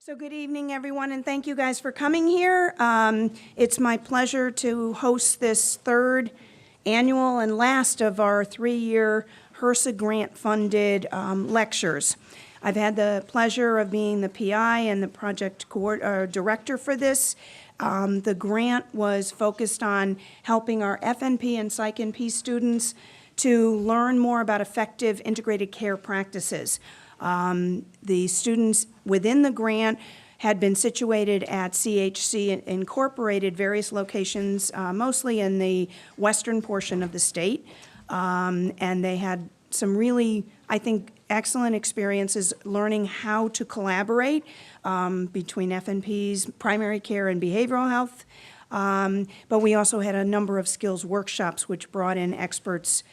So good evening, everyone, and thank you guys for coming here. It's my pleasure to host this third annual and last of our three-year HRSA grant-funded lectures. I've had the pleasure of being the PI and the project director for this. The grant was focused on helping our FNP and PsycNP students to learn more about effective integrated care practices. The students within the grant had been situated at CHC Incorporated, various locations, mostly in the western portion of the state. And they had some really, I think, excellent experiences learning how to collaborate between FNPs, primary care, and behavioral health. But we also had a number of skills workshops which brought in experts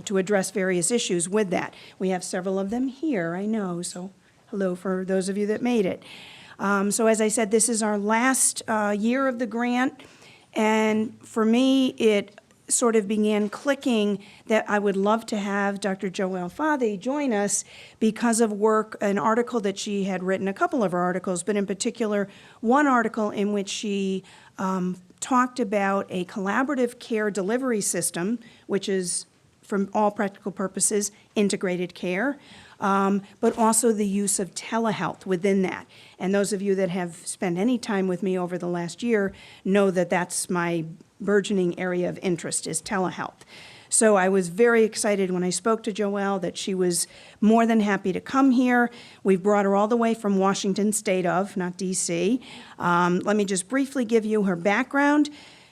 to address various issues with that. We have several of them here, I know, so hello for those of you that made it. So as I said, this is our last year of the grant, and for me, it sort of began clicking that I would love to have Dr. Joelle Fathi join us because of work, an article that she had written, a couple of her articles, but in particular, one article in which she talked about a collaborative care delivery system, which is, from all practical purposes, integrated care, but also the use of telehealth within that. And those of you that have spent any time with me over the last year know that that's my burgeoning area of interest, is telehealth. So I was very excited when I spoke to Joelle that she was more than happy to come here. We've brought her all the way from Washington State not DC. Let me just briefly give you her background.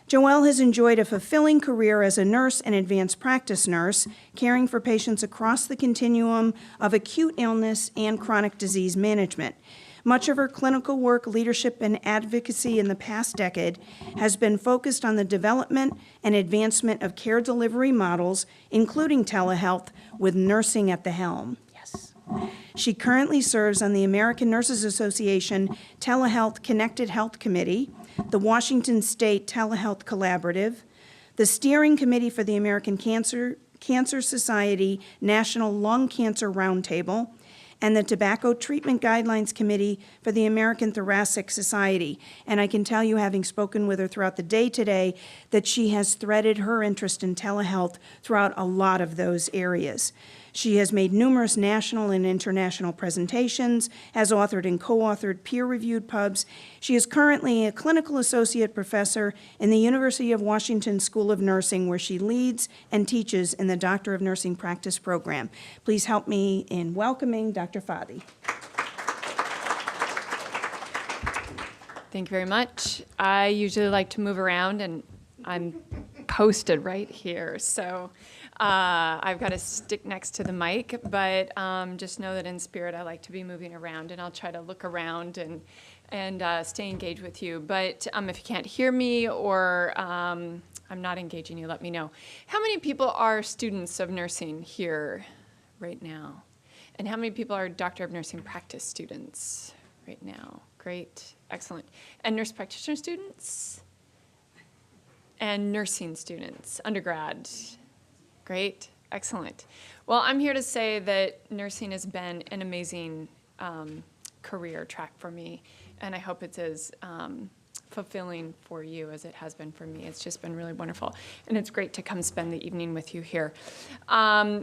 Joelle has enjoyed a fulfilling career as a nurse and advanced practice nurse, caring for patients across the continuum of acute illness and chronic disease management. Much of her clinical work, leadership, and advocacy in the past decade has been focused on the development and advancement of care delivery models, including telehealth, with nursing at the helm. Yes. She currently serves on the American Nurses Association Telehealth Connected Health Committee, the Washington State Telehealth Collaborative, the Steering Committee for the American Cancer Society National Lung Cancer Roundtable, and the Tobacco Treatment Guidelines Committee for the American Thoracic Society. And I can tell you, having spoken with her throughout the day today, that she has threaded her interest in telehealth throughout a lot of those areas. She has made numerous national and international presentations, has authored and co-authored peer-reviewed pubs. She is currently a clinical associate professor in the University of Washington School of Nursing, where she leads and teaches in the Doctor of Nursing Practice program. Please help me in welcoming Dr. Fathi. Thank you very much. I usually like to move around, and I'm posted right here, so I've got to stick next to the mic, but just know that in spirit I like to be moving around, and I'll try to look around and stay engaged with you. But if you can't hear me or I'm not engaging you, let me know. How many people are students of nursing here right now? And how many people are Doctor of Nursing Practice students right now? Great, excellent. And nurse practitioner students? And nursing students, undergrad? Great, excellent. Well, I'm here to say that nursing has been an amazing career track for me, and I hope it's as fulfilling for you as it has been for me. It's just been really wonderful, and it's great to come spend the evening with you here.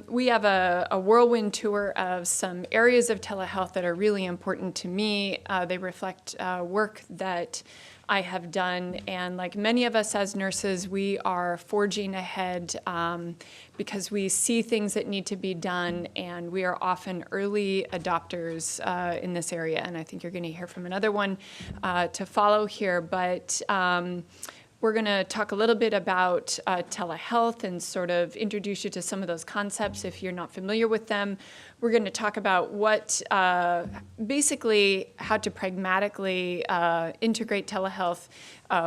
We have a whirlwind tour of some areas of telehealth that are really important to me. They reflect work that I have done, and like many of us as nurses, we are forging ahead because we see things that need to be done, and we are often early adopters in this area, and I think you're going to hear from another one to follow here, but we're going to talk a little bit about telehealth and sort of introduce you to some of those concepts if you're not familiar with them. We're going to talk about what, basically, how to pragmatically integrate telehealth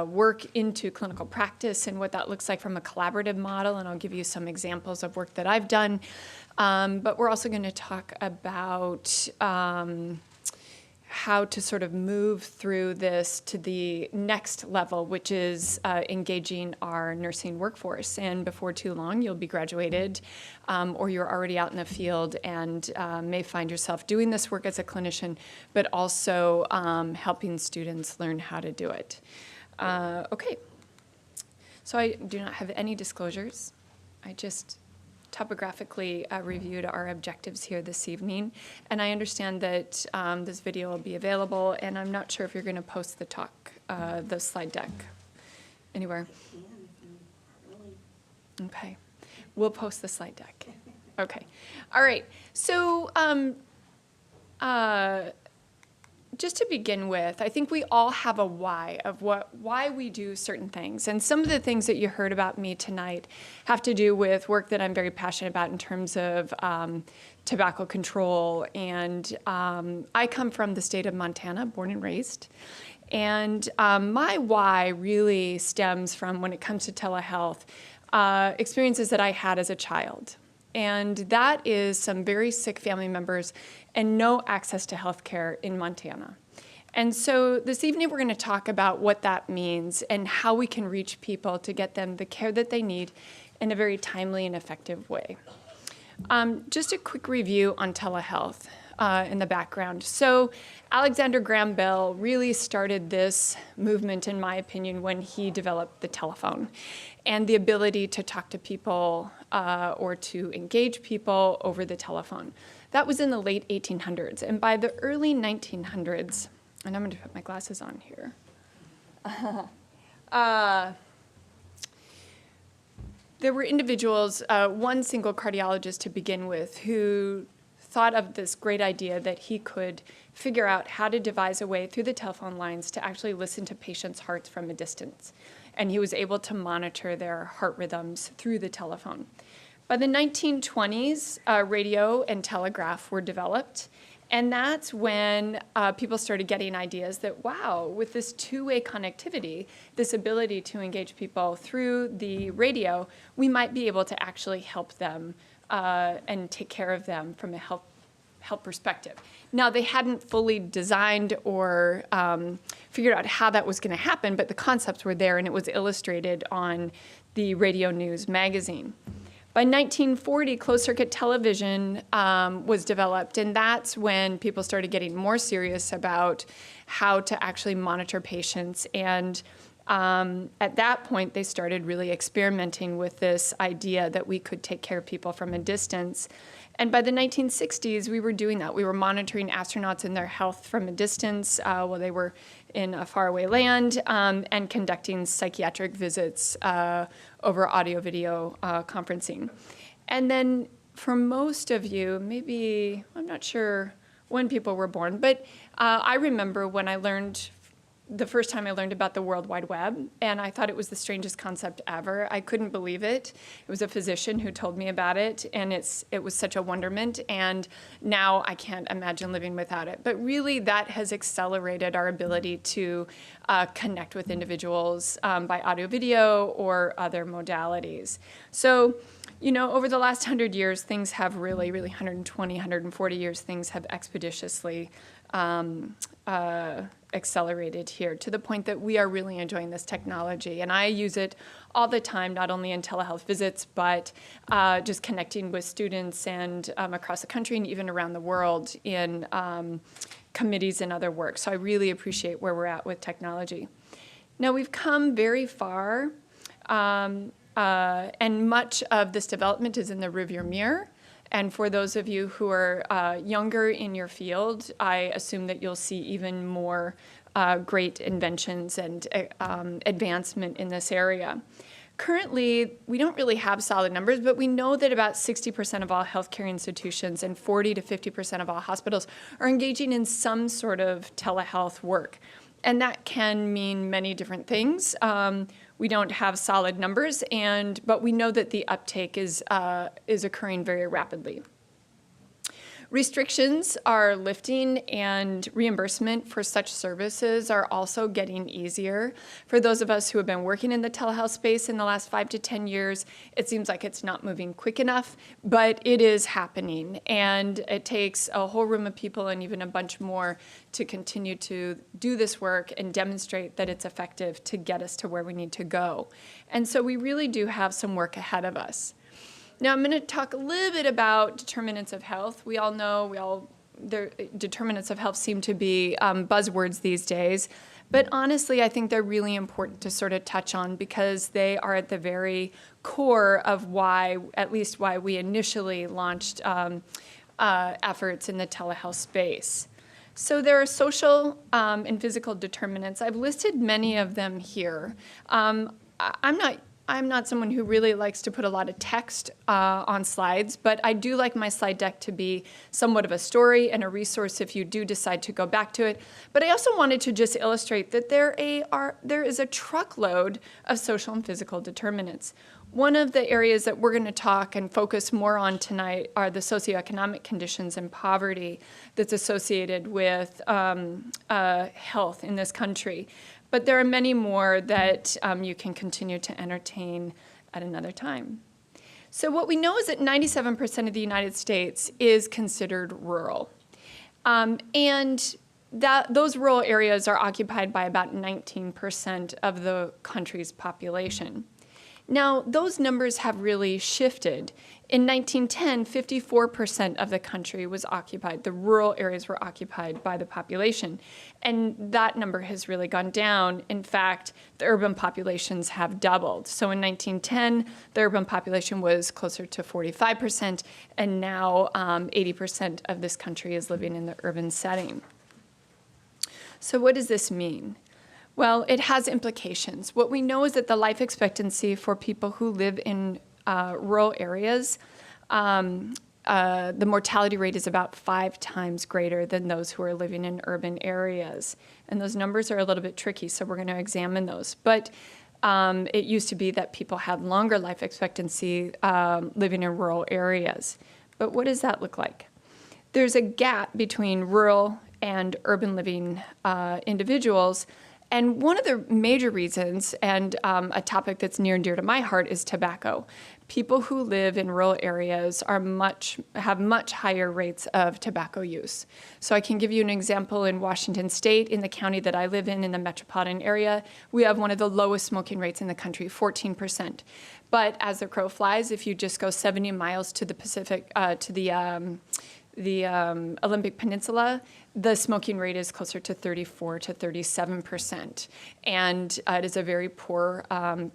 work into clinical practice and what that looks like from a collaborative model, and I'll give you some examples of work that I've done. But we're also going to talk about how to sort of move through this to the next level, which is engaging our nursing workforce. And before too long, you'll be graduated, or you're already out in the field and may find yourself doing this work as a clinician, but also helping students learn how to do it. Okay. So I do not have any disclosures. I just topographically reviewed our objectives here this evening. And I understand that this video will be available, and I'm not sure if you're going to post the talk, the slide deck anywhere. Okay. We'll post the slide deck. Okay. All right. So just to begin with, I think we all have a why of why we do certain things. And some of the things that you heard about me tonight have to do with work that I'm very passionate about in terms of tobacco control. And I come from the state of Montana, born and raised. And my why really stems from, when it comes to telehealth, experiences that I had as a child. And that is some very sick family members and no access to health care in Montana. And so this evening we're going to talk about what that means and how we can reach people to get them the care that they need in a very timely and effective way. Just a quick review on telehealth in the background. So Alexander Graham Bell really started this movement, in my opinion, when he developed the telephone and the ability to talk to people or to engage people over the telephone. That was in the late 1800s. And by the early 1900s, and I'm going to put my glasses on here, there were individuals, one single cardiologist to begin with, who thought of this great idea that he could figure out how to devise a way through the telephone lines to actually listen to patients' hearts from a distance. And he was able to monitor their heart rhythms through the telephone. By the 1920s, radio and telegraph were developed. And that's when people started getting ideas that, wow, with this two-way connectivity, this ability to engage people through the radio, we might be able to actually help them and take care of them from a health perspective. Now, they hadn't fully designed or figured out how that was going to happen, but the concepts were there, and it was illustrated on the Radio News magazine. By 1940, closed-circuit television was developed, and that's when people started getting more serious about how to actually monitor patients. And at that point, they started really experimenting with this idea that we could take care of people from a distance. And by the 1960s, we were doing that. We were monitoring astronauts and their health from a distance while they were in a faraway land and conducting psychiatric visits over audio-video conferencing. And then for most of you, maybe, I'm not sure when people were born, but I remember when the first time I learned about the World Wide Web, and I thought it was the strangest concept ever. I couldn't believe it. It was a physician who told me about it, and it was such a wonderment, and now I can't imagine living without it. But really, that has accelerated our ability to connect with individuals by audio-video or other modalities. So, you know, over the last 100 years, things have really, 120, 140 years, things have expeditiously accelerated here to the point that we are really enjoying this technology. And I use it all the time, not only in telehealth visits, but just connecting with students and across the country and even around the world in committees and other work. So I really appreciate where we're at with technology. Now, we've come very far, and much of this development is in the rearview mirror. And for those of you who are younger in your field, I assume that you'll see even more great inventions and advancement in this area. Currently, we don't really have solid numbers, but we know that about 60% of all healthcare institutions and 40 to 50% of all hospitals are engaging in some sort of telehealth work. And that can mean many different things. We don't have solid numbers, but we know that the uptake is occurring very rapidly. Restrictions are lifting, and reimbursement for such services are also getting easier. For those of us who have been working in the telehealth space in the last 5 to 10 years, it seems like it's not moving quick enough, but it is happening. And it takes a whole room of people and even a bunch more to continue to do this work and demonstrate that it's effective to get us to where we need to go. And so we really do have some work ahead of us. Now, I'm going to talk a little bit about determinants of health. We all know, determinants of health seem to be buzzwords these days. But honestly, I think they're really important to sort of touch on because they are at the very core of why, at least why we initially launched efforts in the telehealth space. So there are social and physical determinants. I've listed many of them here. I'm not someone who really likes to put a lot of text on slides, but I do like my slide deck to be somewhat of a story and a resource if you do decide to go back to it. But I also wanted to just illustrate that there is a truckload of social and physical determinants. One of the areas that we're going to talk and focus more on tonight are the socioeconomic conditions and poverty that's associated with health in this country. But there are many more that you can continue to entertain at another time. So what we know is that 97% of the United States is considered rural. And those rural areas are occupied by about 19% of the country's population. Now, those numbers have really shifted. In 1910, 54% of the country was occupied. The rural areas were occupied by the population. And that number has really gone down. In fact, the urban populations have doubled. So in 1910, the urban population was closer to 45%, and now 80% of this country is living in the urban setting. So what does this mean? Well, it has implications. What we know is that the life expectancy for people who live in rural areas, the mortality rate is about 5 times greater than those who are living in urban areas. And those numbers are a little bit tricky, so we're going to examine those. But it used to be that people had longer life expectancy living in rural areas. But what does that look like? There's a gap between rural and urban living individuals. And one of the major reasons, and a topic that's near and dear to my heart, is tobacco. People who live in rural areas have much higher rates of tobacco use. So I can give you an example in Washington State, in the county that I live in the metropolitan area, we have one of the lowest smoking rates in the country, 14%. But as the crow flies, if you just go 70 miles to the Pacific, to the Olympic Peninsula, the smoking rate is closer to 34 to 37%. And it is a very poor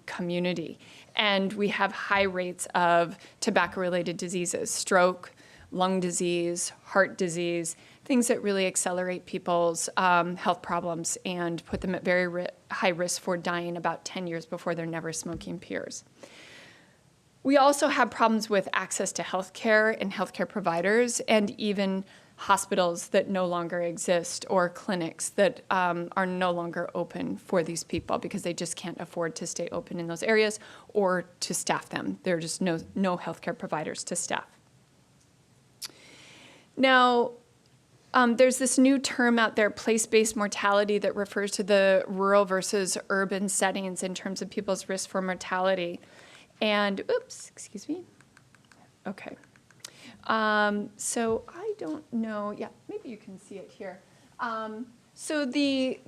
community. And we have high rates of tobacco-related diseases, stroke, lung disease, heart disease, things that really accelerate people's health problems and put them at very high risk for dying about 10 years before their never smoking peers. We also have problems with access to healthcare and healthcare providers, and even hospitals that no longer exist or clinics that are no longer open for these people because they just can't afford to stay open in those areas or to staff them. There are just no healthcare providers to staff. Now, there's this new term out there, place-based mortality, that refers to the rural versus urban settings in terms of people's risk for mortality. And, oops, excuse me. Okay. So I don't know. Yeah, maybe you can see it here. So the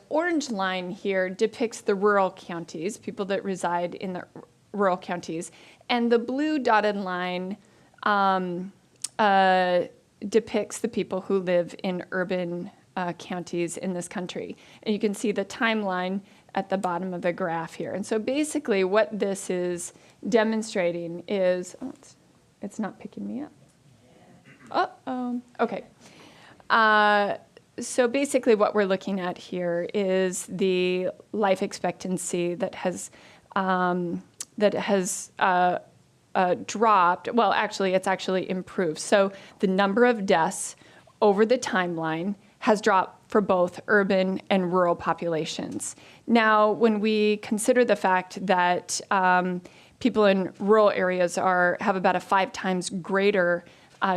orange line here depicts the rural counties, people that reside in the rural counties. And the blue dotted line depicts the people who live in urban counties in this country. And you can see the timeline at the bottom of the graph here. And so basically what this is demonstrating is, it's not picking me up. Uh-oh, okay. So basically what we're looking at here is the life expectancy that has dropped. Well, actually, it's actually improved. So the number of deaths over the timeline has dropped for both urban and rural populations. Now, when we consider the fact that people in rural areas have about a 5 times greater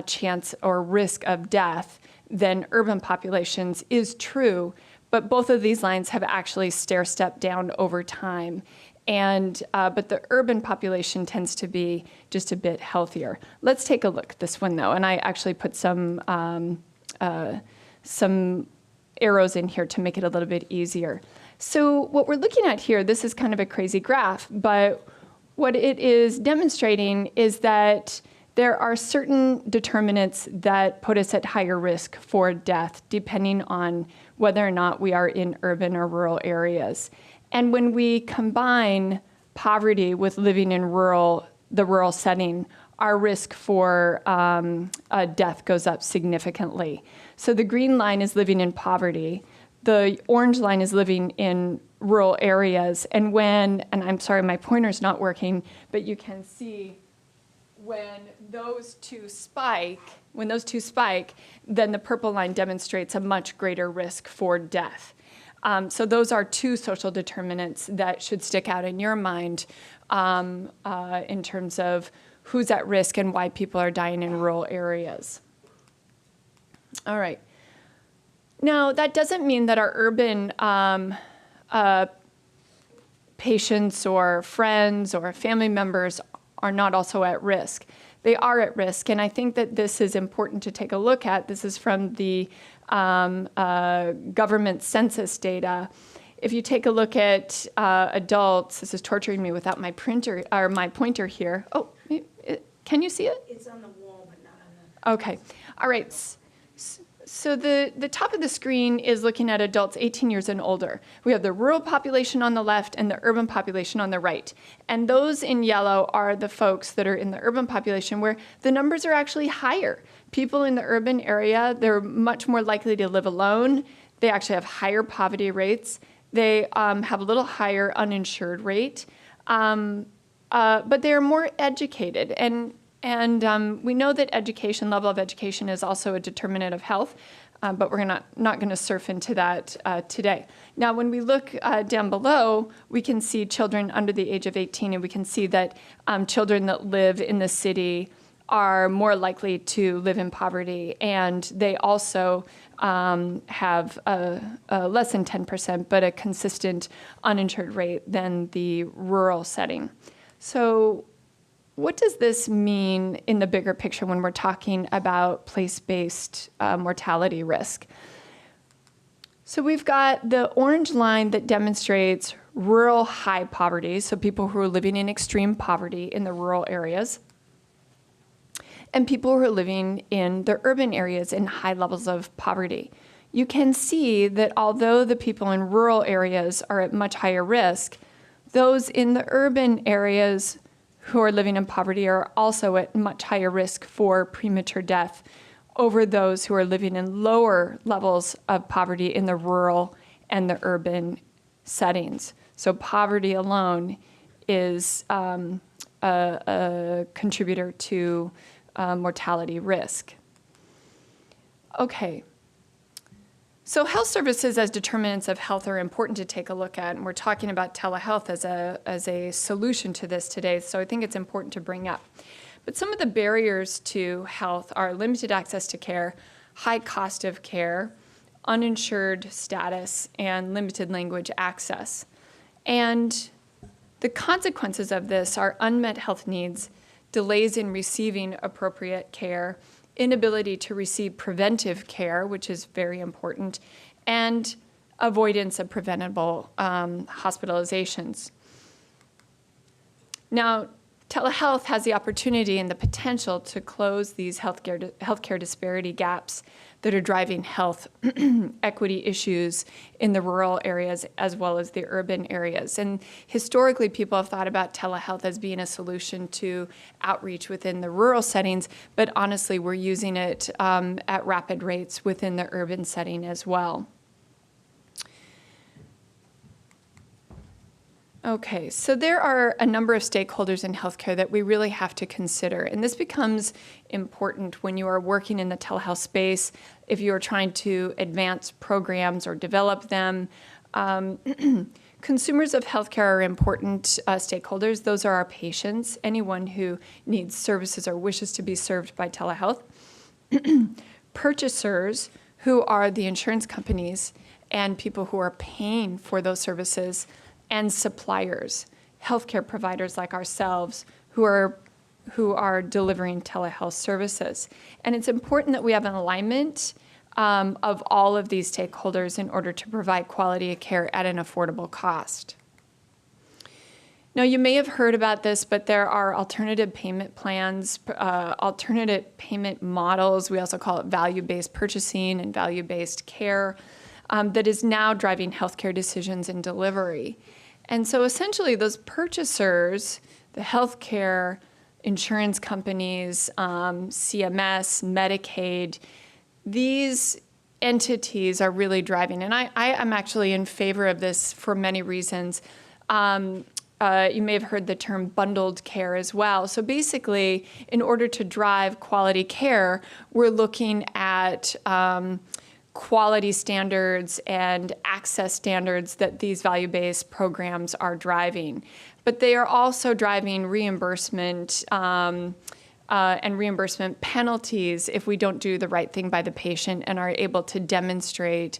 chance or risk of death than urban populations is true, but both of these lines have actually stair-stepped down over time. But the urban population tends to be just a bit healthier. Let's take a look at this one, though, and I actually put some arrows in here to make it a little bit easier. So what we're looking at here, this is kind of a crazy graph, but what it is demonstrating is that there are certain determinants that put us at higher risk for death, depending on whether or not we are in urban or rural areas. And when we combine poverty with living in the rural setting, our risk for death goes up significantly. So the green line is living in poverty. The orange line is living in rural areas. And I'm sorry, my pointer's not working, but you can see when those two spike, then the purple line demonstrates a much greater risk for death. So those are two social determinants that should stick out in your mind in terms of who's at risk and why people are dying in rural areas. All right. Now, that doesn't mean that our urban patients or friends or family members are not also at risk. They are at risk, and I think that this is important to take a look at. This is from the government census data. If you take a look at adults, this is torturing me without my printer or my pointer here. Oh, can you see it? It's on the wall, but not on the... Okay. All right. So the top of the screen is looking at adults 18 years and older. We have the rural population on the left and the urban population on the right. And those in yellow are the folks that are in the urban population where the numbers are actually higher. People in the urban area, they're much more likely to live alone. They actually have higher poverty rates. They have a little higher uninsured rate. But they're more educated. And we know that level of education is also a determinant of health, but we're not going to surf into that today. Now, when we look down below, we can see children under the age of 18, and we can see that children that live in the city are more likely to live in poverty, and they also have a less than 10%, but a consistent uninsured rate than the rural setting. So what does this mean in the bigger picture when we're talking about place-based mortality risk? So we've got the orange line that demonstrates rural high poverty, so people who are living in extreme poverty in the rural areas, and people who are living in the urban areas in high levels of poverty. You can see that although the people in rural areas are at much higher risk, those in the urban areas who are living in poverty are also at much higher risk for premature death over those who are living in lower levels of poverty in the rural and the urban settings. So poverty alone is a contributor to mortality risk. Okay. So health services as determinants of health are important to take a look at, and we're talking about telehealth as a solution to this today, so I think it's important to bring up. But some of the barriers to health are limited access to care, high cost of care, uninsured status, and limited language access. And the consequences of this are unmet health needs, delays in receiving appropriate care, inability to receive preventive care, which is very important, and avoidance of preventable hospitalizations. Now, telehealth has the opportunity and the potential to close these healthcare disparity gaps that are driving health equity issues in the rural areas as well as the urban areas. And historically, people have thought about telehealth as being a solution to outreach within the rural settings, but honestly, we're using it at rapid rates within the urban setting as well. Okay, so there are a number of stakeholders in healthcare that we really have to consider, and this becomes important when you are working in the telehealth space, if you are trying to advance programs or develop them. Consumers of healthcare are important stakeholders. Those are our patients, anyone who needs services or wishes to be served by telehealth. purchasers, who are the insurance companies and people who are paying for those services, and suppliers, healthcare providers like ourselves, who are delivering telehealth services. And it's important that we have an alignment of all of these stakeholders in order to provide quality of care at an affordable cost. Now, you may have heard about this, but there are alternative payment plans, alternative payment models. We also call it value-based purchasing and value-based care that is now driving healthcare decisions and delivery. And so essentially those purchasers, the healthcare, insurance companies, CMS, Medicaid, these entities are really driving. And I am actually in favor of this for many reasons. You may have heard the term bundled care as well. So basically, in order to drive quality care, we're looking at quality standards and access standards that these value-based programs are driving. But they are also driving reimbursement and reimbursement penalties if we don't do the right thing by the patient and are able to demonstrate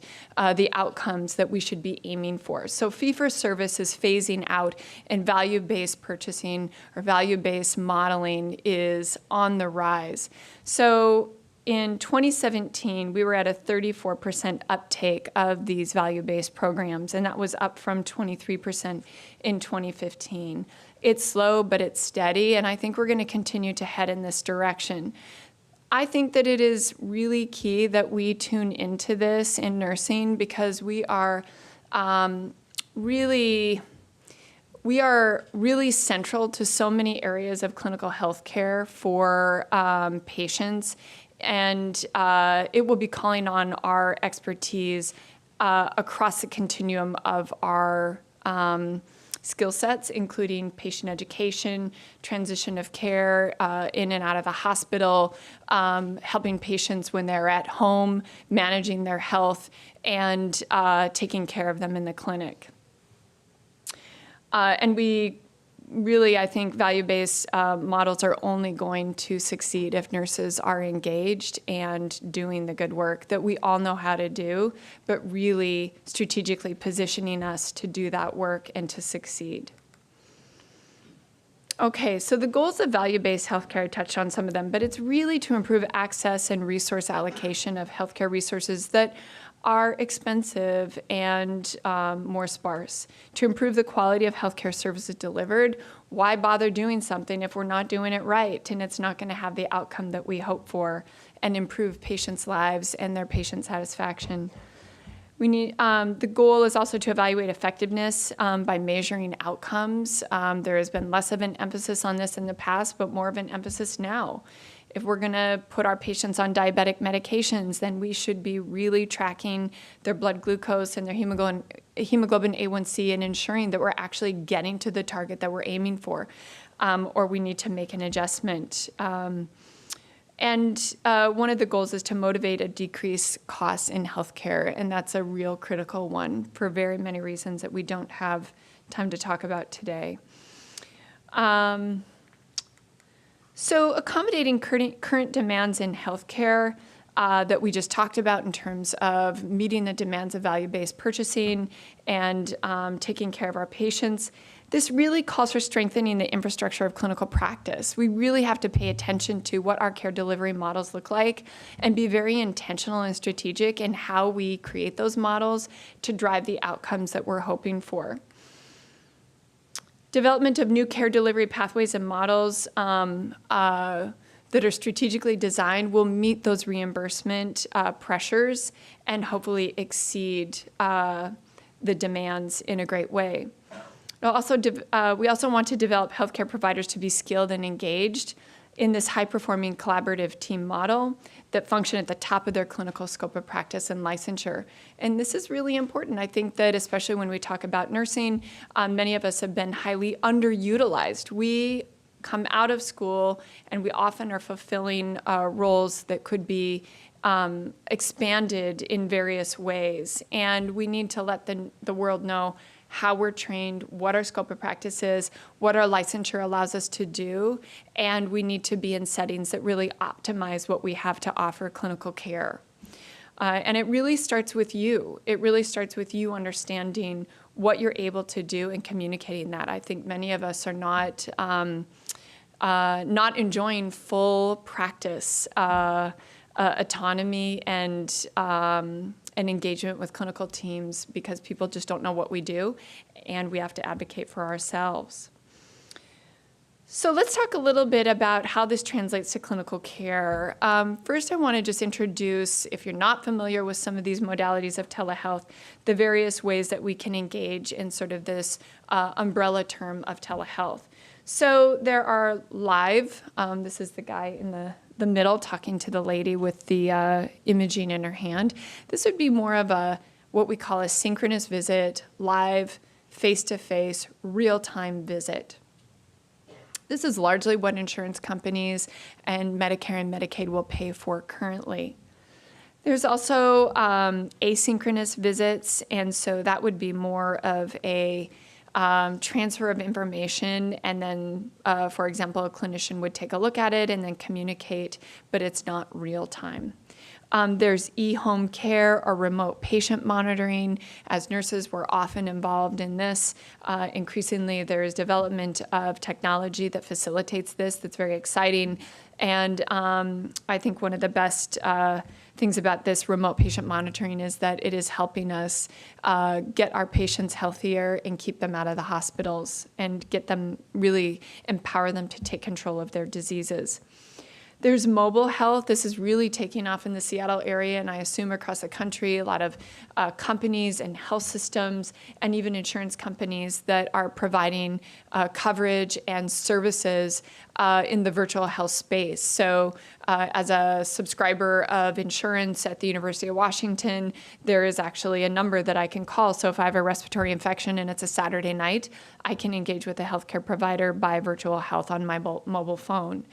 the outcomes that we should be aiming for. So fee-for-service is phasing out, and value-based purchasing or value-based modeling is on the rise. So in 2017, we were at a 34% uptake of these value-based programs, and that was up from 23% in 2015. It's slow, but it's steady, and I think we're going to continue to head in this direction. I think that it is really key that we tune into this in nursing because we are really central to so many areas of clinical health care for patients. And it will be calling on our expertise across the continuum of our skill sets, including patient education, transition of care in and out of the hospital, helping patients when they're at home, managing their health, and taking care of them in the clinic. And we really, I think value-based models are only going to succeed if nurses are engaged and doing the good work that we all know how to do, but really strategically positioning us to do that work and to succeed. Okay, so the goals of value-based healthcare, I touched on some of them, but it's really to improve access and resource allocation of healthcare resources that are expensive and more sparse. To improve the quality of healthcare services delivered, why bother doing something if we're not doing it right and it's not going to have the outcome that we hope for and improve patients' lives and their patient satisfaction? We need, the goal is also to evaluate effectiveness by measuring outcomes. There has been less of an emphasis on this in the past, but more of an emphasis now. If we're going to put our patients on diabetic medications, then we should be really tracking their blood glucose and their hemoglobin A1C and ensuring that we're actually getting to the target that we're aiming for, or we need to make an adjustment. And one of the goals is to motivate a decreased costs in healthcare, and that's a real critical one for very many reasons that we don't have time to talk about today. So accommodating current demands in healthcare that we just talked about in terms of meeting the demands of value-based purchasing and taking care of our patients, this really calls for strengthening the infrastructure of clinical practice. We really have to pay attention to what our care delivery models look like and be very intentional and strategic in how we create those models to drive the outcomes that we're hoping for. Development of new care delivery pathways and models that are strategically designed will meet those reimbursement pressures and hopefully exceed the demands in a great way. We also want to develop healthcare providers to be skilled and engaged in this high-performing collaborative team model that function at the top of their clinical scope of practice and licensure. And this is really important. I think that especially when we talk about nursing, many of us have been highly underutilized. We come out of school and we often are fulfilling roles that could be expanded in various ways. And we need to let the world know how we're trained, what our scope of practice is, what our licensure allows us to do, and we need to be in settings that really optimize what we have to offer clinical care. And it really starts with you. It really starts with you understanding what you're able to do and communicating that. I think many of us are not enjoying full practice autonomy and engagement with clinical teams because people just don't know what we do, and we have to advocate for ourselves. So let's talk a little bit about how this translates to clinical care. First, I want to just introduce, if you're not familiar with some of these modalities of telehealth, the various ways that we can engage in sort of this umbrella term of telehealth. So there are live, this is the guy in the middle talking to the lady with the imaging in her hand. This would be more of what we call a synchronous visit, live, face-to-face, real-time visit. This is largely what insurance companies and Medicare and Medicaid will pay for currently. There's also asynchronous visits, and so that would be more of a transfer of information, and then, for example, a clinician would take a look at it and then communicate, but it's not real time. There's e-home care or remote patient monitoring. As nurses, we're often involved in this. Increasingly, there is development of technology that facilitates this that's very exciting. And I think one of the best things about this remote patient monitoring is that it is helping us get our patients healthier and keep them out of the hospitals and get them, really empower them to take control of their diseases. There's mobile health. This is really taking off in the Seattle area, and I assume across the country, a lot of companies and health systems and even insurance companies that are providing coverage and services in the virtual health space. So as a subscriber of insurance at the University of Washington, there is actually a number that I can call. So if I have a respiratory infection and it's a Saturday night, I can engage with a healthcare provider by virtual health on my mobile phone.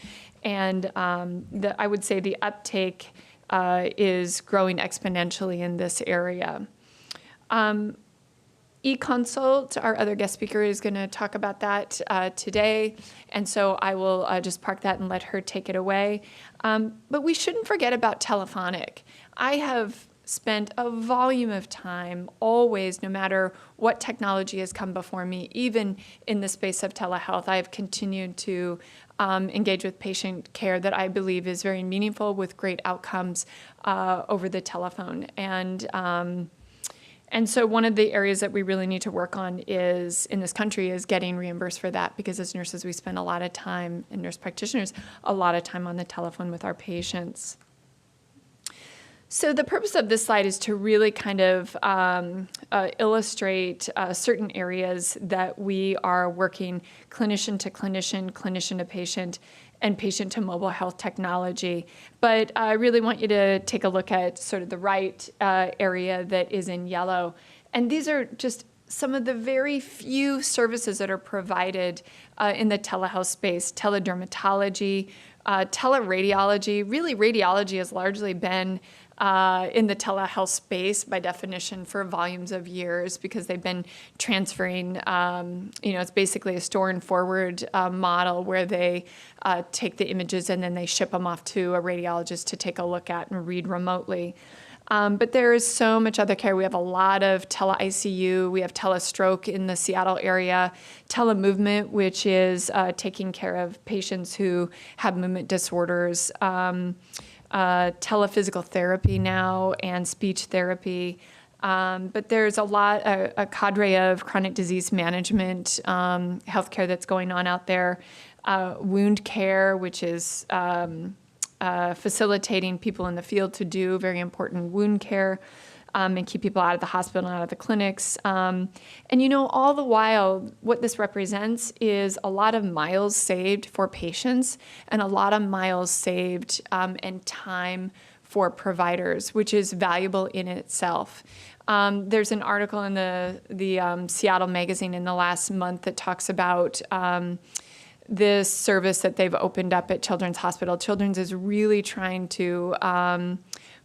And I would say the uptake is growing exponentially in this area. E-consult, our other guest speaker, is going to talk about that today, and so I will just park that and let her take it away. But we shouldn't forget about telephonic. I have spent a volume of time always, no matter what technology has come before me, even in the space of telehealth, I have continued to engage with patient care that I believe is very meaningful with great outcomes over the telephone. And so one of the areas that we really need to work on is, in this country, is getting reimbursed for that, because as nurses, we spend a lot of time, and nurse practitioners, a lot of time on the telephone with our patients. So the purpose of this slide is to really kind of illustrate certain areas that we are working clinician to clinician, clinician to patient, and patient to mobile health technology. But I really want you to take a look at sort of the right area that is in yellow. And these are just some of the very few services that are provided in the telehealth space: teledermatology, teleradiology. Really, radiology has largely been in the telehealth space by definition for volumes of years, because they've been transferring, it's basically a store and forward model where they take the images and then they ship them off to a radiologist to take a look at and read remotely. But there is so much other care. We have a lot of tele-ICU. We have telestroke in the Seattle area. Telemovement, which is taking care of patients who have movement disorders. Telephysical therapy now, and speech therapy. But there's a cadre of chronic disease management healthcare that's going on out there. Wound care, which is facilitating people in the field to do very important wound care and keep people out of the hospital and out of the clinics. And all the while, what this represents is a lot of miles saved for patients and a lot of miles saved and time for providers, which is valuable in itself. There's an article in the Seattle Magazine in the last month that talks about this service that they've opened up at Children's Hospital. Children's is really trying to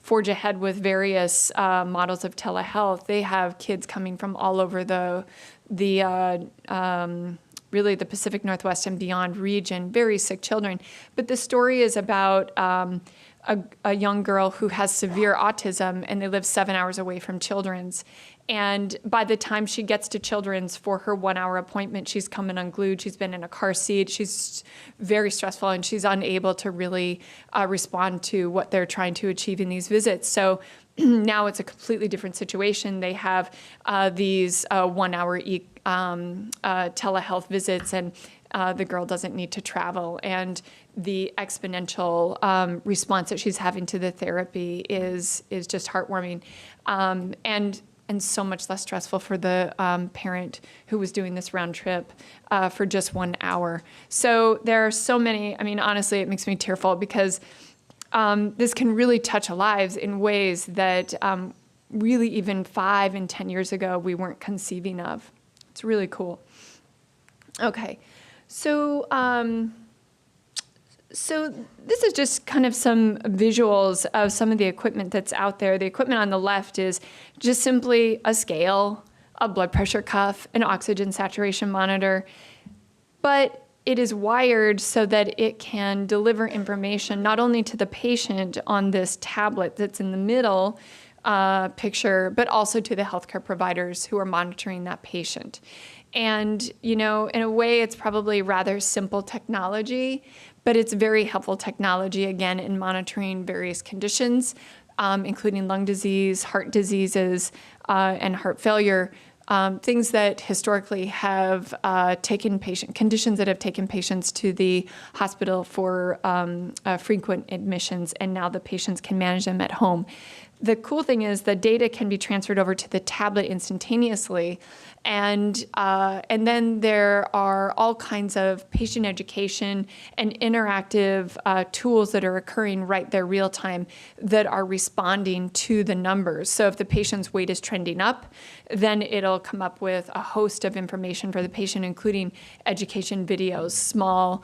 forge ahead with various models of telehealth. They have kids coming from all over really the Pacific Northwest and beyond region, very sick children. But the story is about a young girl who has severe autism, and they live 7 hours away from Children's. And by the time she gets to Children's for her 1 hour appointment, she's coming unglued. She's been in a car seat. She's very stressful, and she's unable to really respond to what they're trying to achieve in these visits. So now it's a completely different situation. They have these 1 hour telehealth visits, and the girl doesn't need to travel. And the exponential response that she's having to the therapy is just heartwarming, and so much less stressful for the parent who was doing this round trip for just 1 hour. So there are so many, I mean, honestly, it makes me tearful because this can really touch lives in ways that really even 5 and 10 years ago we weren't conceiving of. It's really cool. Okay, so this is just kind of some visuals of some of the equipment that's out there. The equipment on the left is just simply a scale, a blood pressure cuff, an oxygen saturation monitor, but it is wired so that it can deliver information not only to the patient on this tablet that's in the middle picture, but also to the healthcare providers who are monitoring that patient. And, in a way, it's probably rather simple technology, but it's very helpful technology, again, in monitoring various conditions, including lung disease, heart diseases, and heart failure, things that historically have conditions that have taken patients to the hospital for frequent admissions, and now the patients can manage them at home. The cool thing is the data can be transferred over to the tablet instantaneously, and then there are all kinds of patient education and interactive tools that are occurring right there real time that are responding to the numbers. So if the patient's weight is trending up, then it'll come up with a host of information for the patient, including education videos, small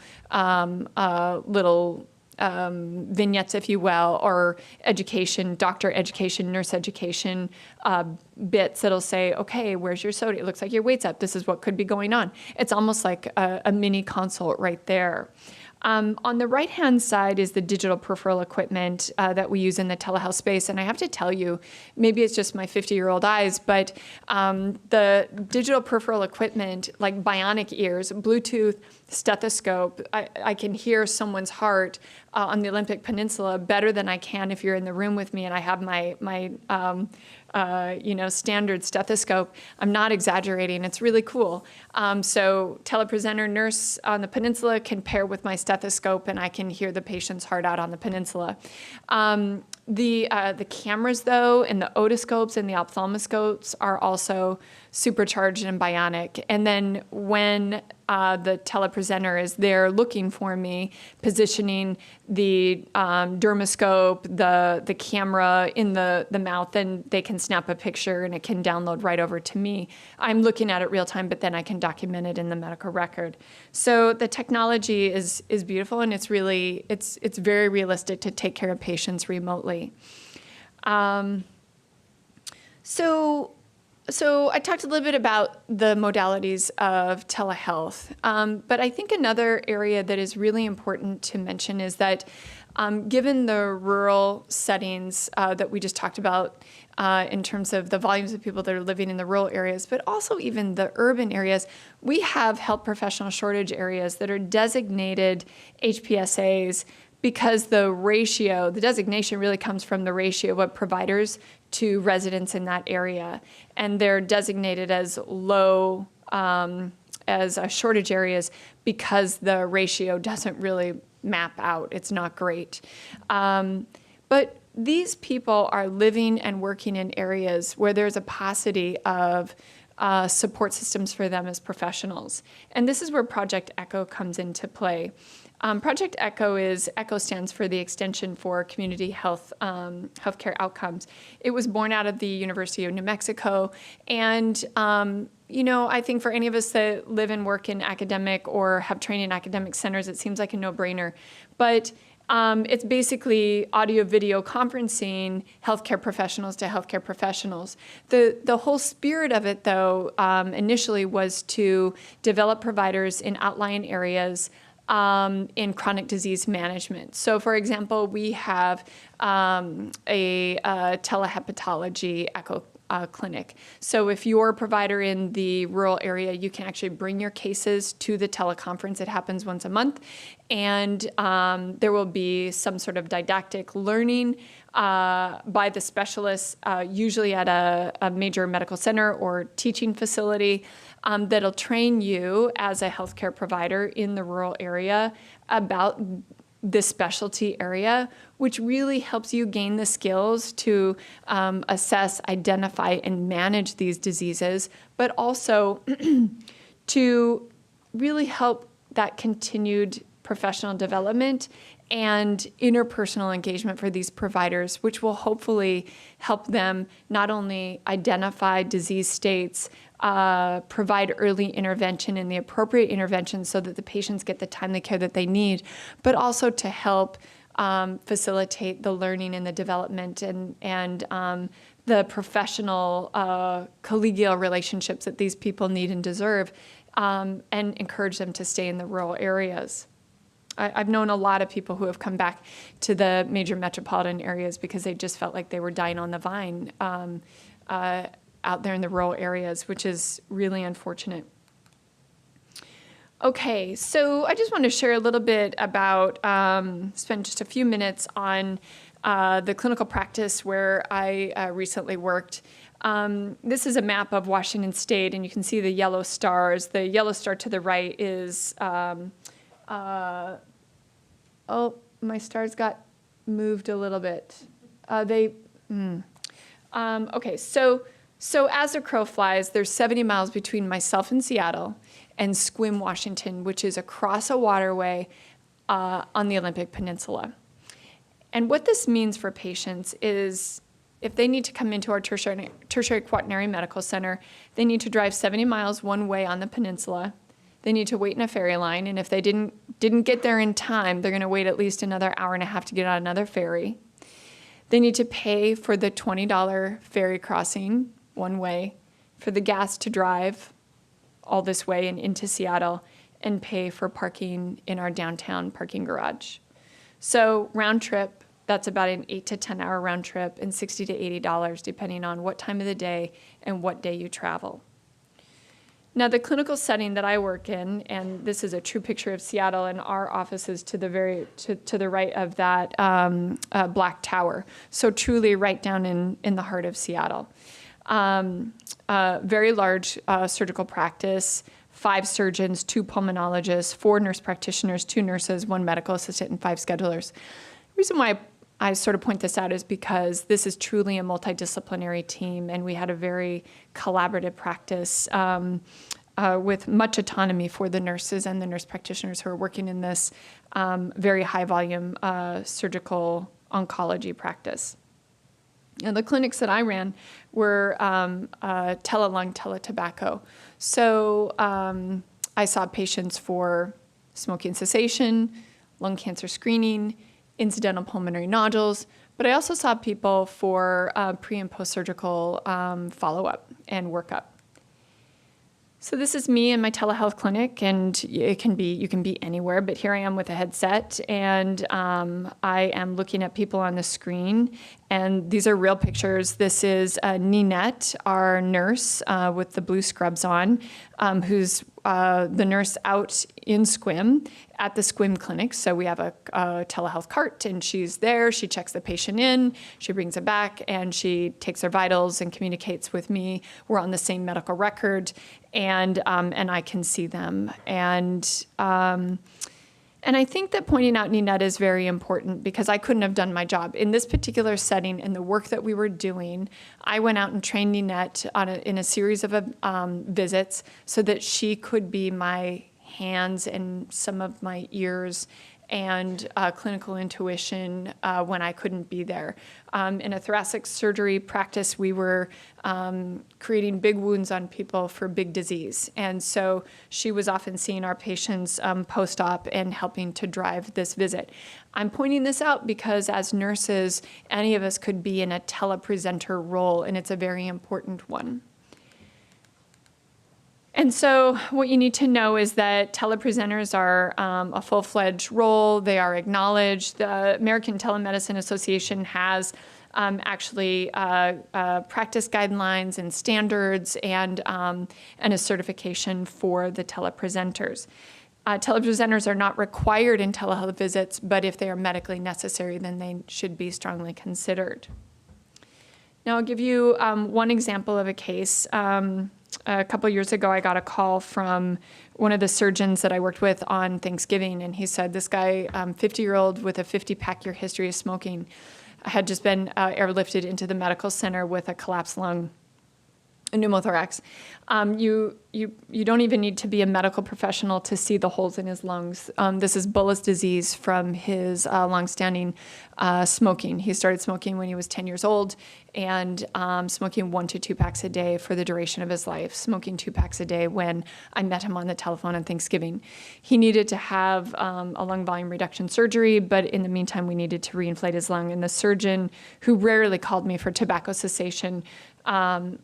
little vignettes, if you will, or education, doctor education, nurse education bits that'll say, okay, where's your soda? It looks like your weight's up. This is what could be going on. It's almost like a mini consult right there. On the right-hand side is the digital peripheral equipment that we use in the telehealth space. And I have to tell you, maybe it's just my 50-year-old eyes, but the digital peripheral equipment, like bionic ears, Bluetooth, stethoscope, I can hear someone's heart on the Olympic Peninsula better than I can if you're in the room with me and I have my standard stethoscope. I'm not exaggerating. It's really cool. So telepresenter nurse on the peninsula can pair with my stethoscope, and I can hear the patient's heart out on the peninsula. The cameras, though, and the otoscopes and the ophthalmoscopes are also supercharged and bionic. And then when the telepresenter is there looking for me, positioning the dermoscope, the camera in the mouth, then they can snap a picture and it can download right over to me. I'm looking at it real time, but then I can document it in the medical record. So the technology is beautiful, and it's very realistic to take care of patients remotely. So I talked a little bit about the modalities of telehealth, but I think another area that is really important to mention is that given the rural settings that we just talked about in terms of the volumes of people that are living in the rural areas, but also even the urban areas, we have health professional shortage areas that are designated HPSAs because the designation really comes from the ratio of providers to residents in that area. And they're designated as low, as shortage areas because the ratio doesn't really map out. It's not great. But these people are living and working in areas where there's a paucity of support systems for them as professionals. And this is where Project ECHO comes into play. Project ECHO stands for the Extension for Community Health Healthcare Outcomes. It was born out of the University of New Mexico. And, I think for any of us that live and work in academic or have trained in academic centers, it seems like a no-brainer. But It's basically audio-video conferencing, healthcare professionals to healthcare professionals. The whole spirit of it, though, initially was to develop providers in outlying areas in chronic disease management. So, for example, we have a telehepatology echo clinic. So if you're a provider in the rural area, you can actually bring your cases to the teleconference. It happens once a month. And there will be some sort of didactic learning by the specialists, usually at a major medical center or teaching facility, that'll train you as a healthcare provider in the rural area about this specialty area, which really helps you gain the skills to assess, identify, and manage these diseases, but also to really help that continued professional development and interpersonal engagement for these providers, which will hopefully help them not only identify disease states, provide early intervention and the appropriate intervention so that the patients get the timely care that they need, but also to help facilitate the learning and the development and the professional collegial relationships that these people need and deserve, and encourage them to stay in the rural areas. I've known a lot of people who have come back to the major metropolitan areas because they just felt like they were dying on the vine out there in the rural areas, which is really unfortunate. Okay, so I just want to share a little bit about, spend just a few minutes on the clinical practice where I recently worked. This is a map of Washington State, and you can see the yellow stars. The yellow star to the right is, oh, my stars got moved a little bit. Okay, so as the crow flies, there's 70 miles between myself in Seattle and Sequim, Washington, which is across a waterway on the Olympic Peninsula. And what this means for patients is if they need to come into our tertiary quaternary medical center, they need to drive 70 miles one way on the peninsula. They need to wait in a ferry line, and if they didn't get there in time, they're going to wait at least another hour and a half to get on another ferry. They need to pay for the $20 ferry crossing one way, for the gas to drive all this way and into Seattle, and pay for parking in our downtown parking garage. So round trip, that's about an 8 to 10 hour round trip, and $60 to $80 depending on what time of the day and what day you travel. Now, the clinical setting that I work in, and this is a true picture of Seattle, and our office is to the to the right of that black tower. So truly right down in the heart of Seattle. Very large surgical practice, 5 surgeons, 2 pulmonologists, 4 nurse practitioners, 2 nurses, 1 medical assistant, and 5 schedulers. The reason why I sort of point this out is because this is truly a multidisciplinary team, and we had a very collaborative practice with much autonomy for the nurses and the nurse practitioners who are working in this very high volume surgical oncology practice. And the clinics that I ran were telelung, teletobacco. So I saw patients for smoking cessation, lung cancer screening, incidental pulmonary nodules, but I also saw people for pre- and post-surgical follow-up and workup. So this is me in my telehealth clinic, and you can be anywhere, but here I am with a headset, and I am looking at people on the screen, and these are real pictures. This is Ninette, our nurse with the blue scrubs on, who's the nurse out in Sequim at the Sequim clinic. So we have a telehealth cart, and she's there. She checks the patient in, she brings it back, and she takes their vitals and communicates with me. We're on the same medical record, and I can see them. And I think that pointing out Ninette is very important because I couldn't have done my job. In this particular setting and the work that we were doing, I went out and trained Ninette in a series of visits so that she could be my hands and some of my ears and clinical intuition when I couldn't be there. In a thoracic surgery practice, we were creating big wounds on people for big disease. And so she was often seeing our patients post-op and helping to drive this visit. I'm pointing this out because as nurses, any of us could be in a telepresenter role, and it's a very important one. And so what you need to know is that telepresenters are a full-fledged role. They are acknowledged. The American Telemedicine Association has actually practice guidelines and standards and a certification for the telepresenters. Telepresenters are not required in telehealth visits, but if they are medically necessary, then they should be strongly considered. Now, I'll give you one example of a case. A couple years ago, I got a call from one of the surgeons that I worked with on Thanksgiving, and he said this guy, 50-year-old with a 50-pack-year history of smoking, had just been airlifted into the medical center with a collapsed lung, a pneumothorax. You don't even need to be a medical professional to see the holes in his lungs. This is bullous disease from his longstanding smoking. He started smoking when he was 10 years old and smoking 1 to 2 packs a day for the duration of his life, smoking 2 packs a day when I met him on the telephone on Thanksgiving. He needed to have a lung volume reduction surgery, but in the meantime, we needed to reinflate his lung. And the surgeon, who rarely called me for tobacco cessation, said,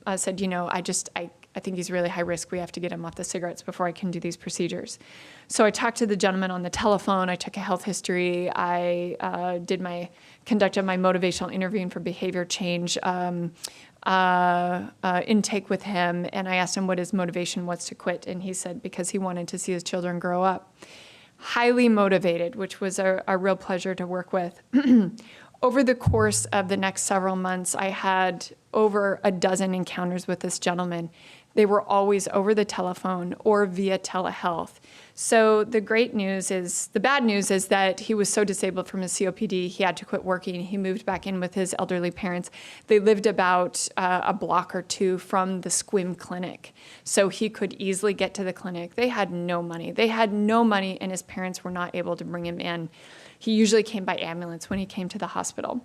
I think he's really high risk. We have to get him off the cigarettes before I can do these procedures. So I talked to the gentleman on the telephone. I took a health history. I conducted my motivational interviewing for behavior change intake with him. And I asked him what his motivation was to quit. And he said because he wanted to see his children grow up. Highly motivated, which was a real pleasure to work with. Over the course of the next several months, I had over a dozen encounters with this gentleman. They were always over the telephone or via telehealth. So the bad news is that he was so disabled from his COPD, he had to quit working. He moved back in with his elderly parents. They lived about a block or two from the SQUIM clinic, so he could easily get to the clinic. They had no money. And his parents were not able to bring him in. He usually came by ambulance when he came to the hospital.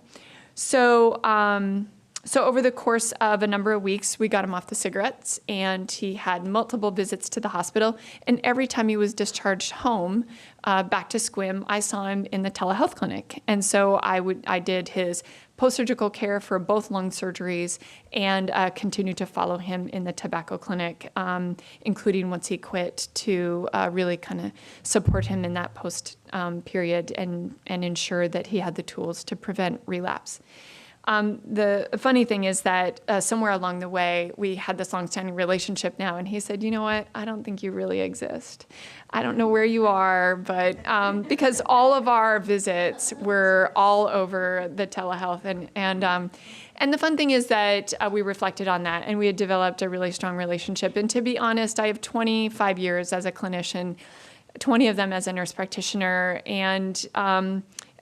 So over the course of a number of weeks, we got him off the cigarettes, and he had multiple visits to the hospital. And every time he was discharged home, back to SQUIM, I saw him in the telehealth clinic. And so I did his post-surgical care for both lung surgeries and continued to follow him in the tobacco clinic, including once he quit, to really kind of support him in that post period and ensure that he had the tools to prevent relapse. The funny thing is that somewhere along the way, we had this long-standing relationship now, and he said, you know what, I don't think you really exist. I don't know where you are, but because all of our visits were all over the telehealth, and the fun thing is that we reflected on that, and we had developed a really strong relationship. And to be honest, I have 25 years as a clinician, 20 of them as a nurse practitioner,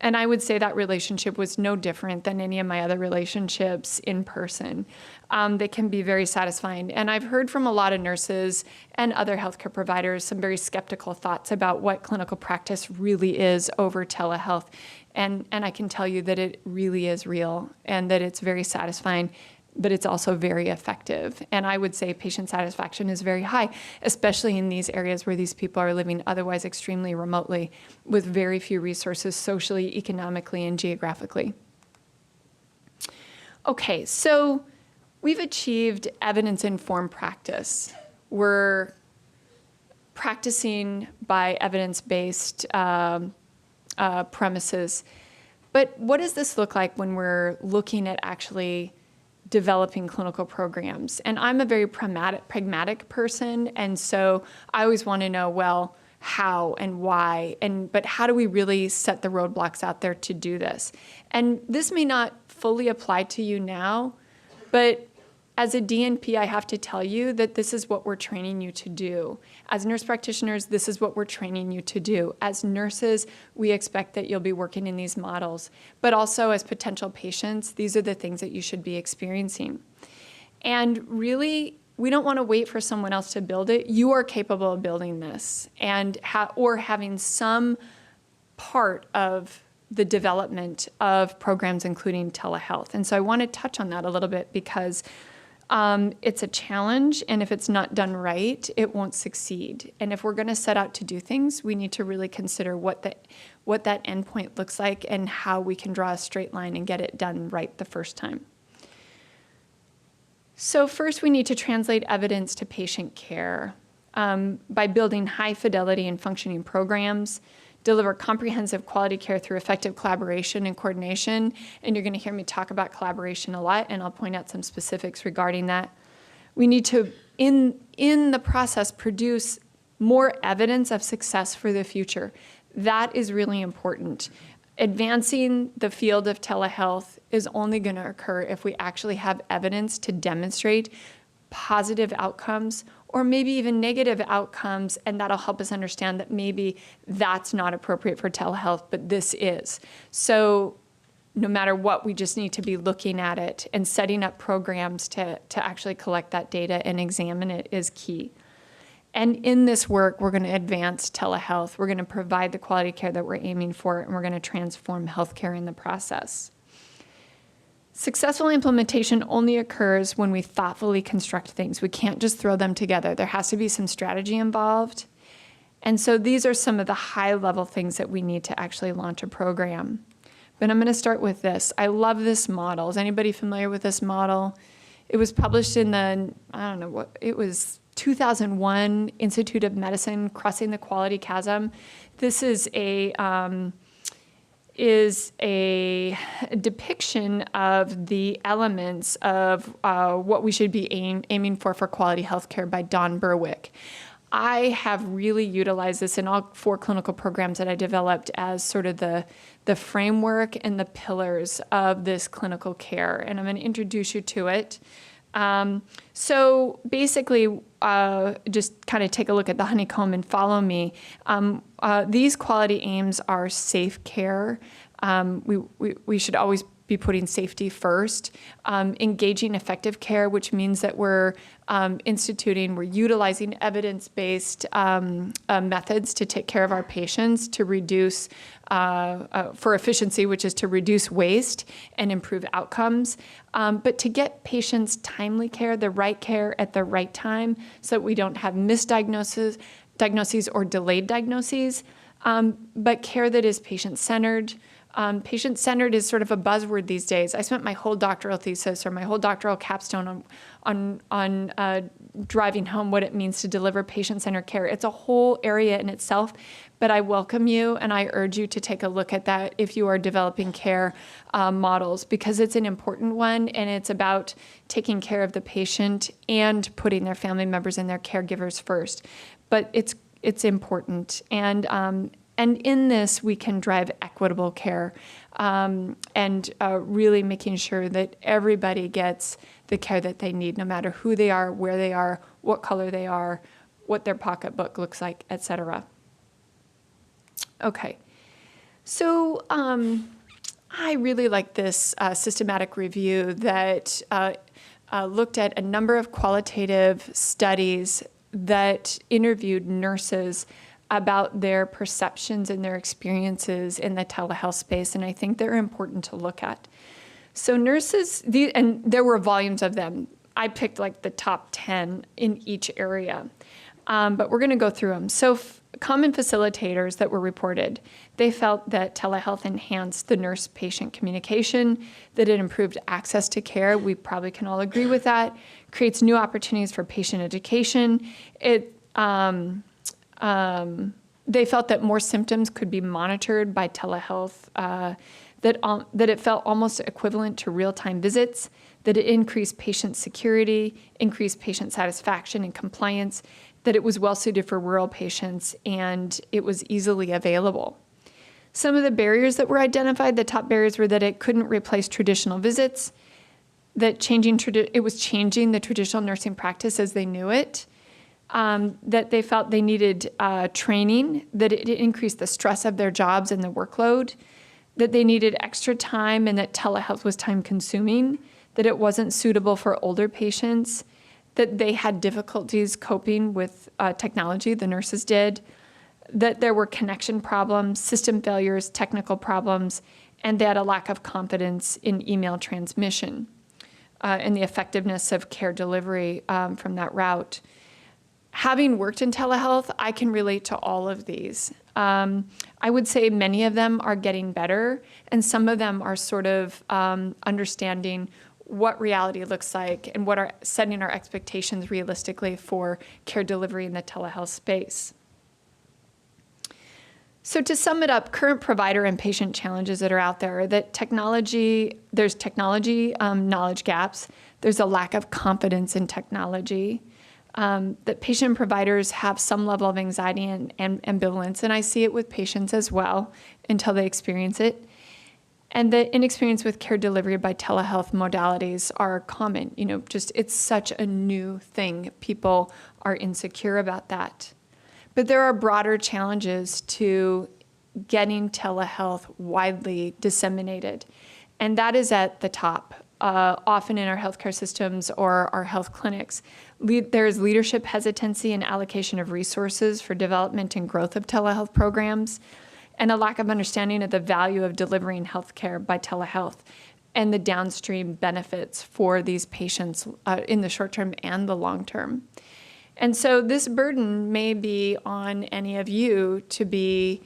and I would say that relationship was no different than any of my other relationships in person. They can be very satisfying. And I've heard from a lot of nurses and other healthcare providers some very skeptical thoughts about what clinical practice really is over telehealth. And I can tell you that it really is real and that it's very satisfying, but it's also very effective. And I would say patient satisfaction is very high, especially in these areas where these people are living otherwise extremely remotely with very few resources socially, economically, and geographically. Okay, so we've achieved evidence-informed practice. We're practicing by evidence-based premises. But what does this look like when we're looking at actually developing clinical programs? And I'm a very pragmatic person, and so I always want to know, well, how and why, but how do we really set the roadblocks out there to do this? And this may not fully apply to you now, but as a DNP, I have to tell you that this is what we're training you to do. As nurse practitioners, this is what we're training you to do. As nurses, we expect that you'll be working in these models. But also as potential patients, these are the things that you should be experiencing. And really, we don't want to wait for someone else to build it. You are capable of building this or having some part of the development of programs, including telehealth. And so I want to touch on that a little bit because it's a challenge, and if it's not done right, it won't succeed. And if we're going to set out to do things, we need to really consider what that endpoint looks like and how we can draw a straight line and get it done right the first time. So first, we need to translate evidence to patient care by building high fidelity and functioning programs, deliver comprehensive quality care through effective collaboration and coordination. And you're going to hear me talk about collaboration a lot, and I'll point out some specifics regarding that. We need to, in the process, produce more evidence of success for the future. That is really important. Advancing the field of telehealth is only going to occur if we actually have evidence to demonstrate positive outcomes or maybe even negative outcomes, and that'll help us understand that maybe that's not appropriate for telehealth, but this is. So no matter what, we just need to be looking at it, and setting up programs to actually collect that data and examine it is key. And in this work, we're going to advance telehealth. We're going to provide the quality care that we're aiming for, and we're going to transform healthcare in the process. Successful implementation only occurs when we thoughtfully construct things. We can't just throw them together. There has to be some strategy involved. And so these are some of the high-level things that we need to actually launch a program. But I'm going to start with this. I love this model. Is anybody familiar with this model? It was published in the, I don't know what, it was 2001 Institute of Medicine, Crossing the Quality Chasm. This is a depiction of the elements of what we should be aiming for quality healthcare by Don Berwick. I have really utilized this in all 4 clinical programs that I developed as sort of the framework and the pillars of this clinical care, and I'm going to introduce you to it. So basically, just kind of take a look at the honeycomb and follow me. These quality aims are safe care. We should always be putting safety first. Engaging effective care, which means that we're utilizing evidence-based methods to take care of our patients, to reduce, for efficiency, which is to reduce waste and improve outcomes, but to get patients timely care, the right care at the right time, so that we don't have misdiagnoses or delayed diagnoses, but care that is patient-centered. Patient-centered is sort of a buzzword these days. I spent my whole doctoral thesis or my whole doctoral capstone on driving home what it means to deliver patient-centered care. It's a whole area in itself, but I welcome you and I urge you to take a look at that if you are developing care models, because it's an important one, and it's about taking care of the patient and putting their family members and their caregivers first. But it's important, and in this, we can drive equitable care and really making sure that everybody gets the care that they need, no matter who they are, where they are, what color they are, what their pocketbook looks like, et cetera. Okay, so I really like this systematic review that looked at a number of qualitative studies that interviewed nurses about their perceptions and their experiences in the telehealth space, and I think they're important to look at. So nurses, and there were volumes of them. I picked like the top 10 in each area, but we're going to go through them. So common facilitators that were reported, they felt that telehealth enhanced the nurse-patient communication, that it improved access to care. We probably can all agree with that. Creates new opportunities for patient education. They felt that more symptoms could be monitored by telehealth, that it felt almost equivalent to real-time visits, that it increased patient security, increased patient satisfaction and compliance, that it was well-suited for rural patients, and it was easily available. Some of the barriers that were identified, the top barriers were that it couldn't replace traditional visits, that it was changing the traditional nursing practice as they knew it, that they felt they needed training, that it increased the stress of their jobs and the workload, that they needed extra time and that telehealth was time-consuming, that it wasn't suitable for older patients, that they had difficulties coping with technology, the nurses did, that there were connection problems, system failures, technical problems, and they had a lack of confidence in email transmission and the effectiveness of care delivery from that route. Having worked in telehealth, I can relate to all of these. I would say many of them are getting better, and some of them are sort of understanding what reality looks like and what are setting our expectations realistically for care delivery in the telehealth space. So to sum it up, current provider and patient challenges that are out there are that there's technology knowledge gaps, there's a lack of confidence in technology, that patient and providers have some level of anxiety and ambivalence, and I see it with patients as well until they experience it. And the inexperience with care delivery by telehealth modalities are common. It's such a new thing. People are insecure about that. But there are broader challenges to getting telehealth widely disseminated. And that is at the top, often in our healthcare systems or our health clinics. There is leadership hesitancy and allocation of resources for development and growth of telehealth programs, and a lack of understanding of the value of delivering healthcare by telehealth and the downstream benefits for these patients in the short term and the long term. And so this burden may be on any of you to be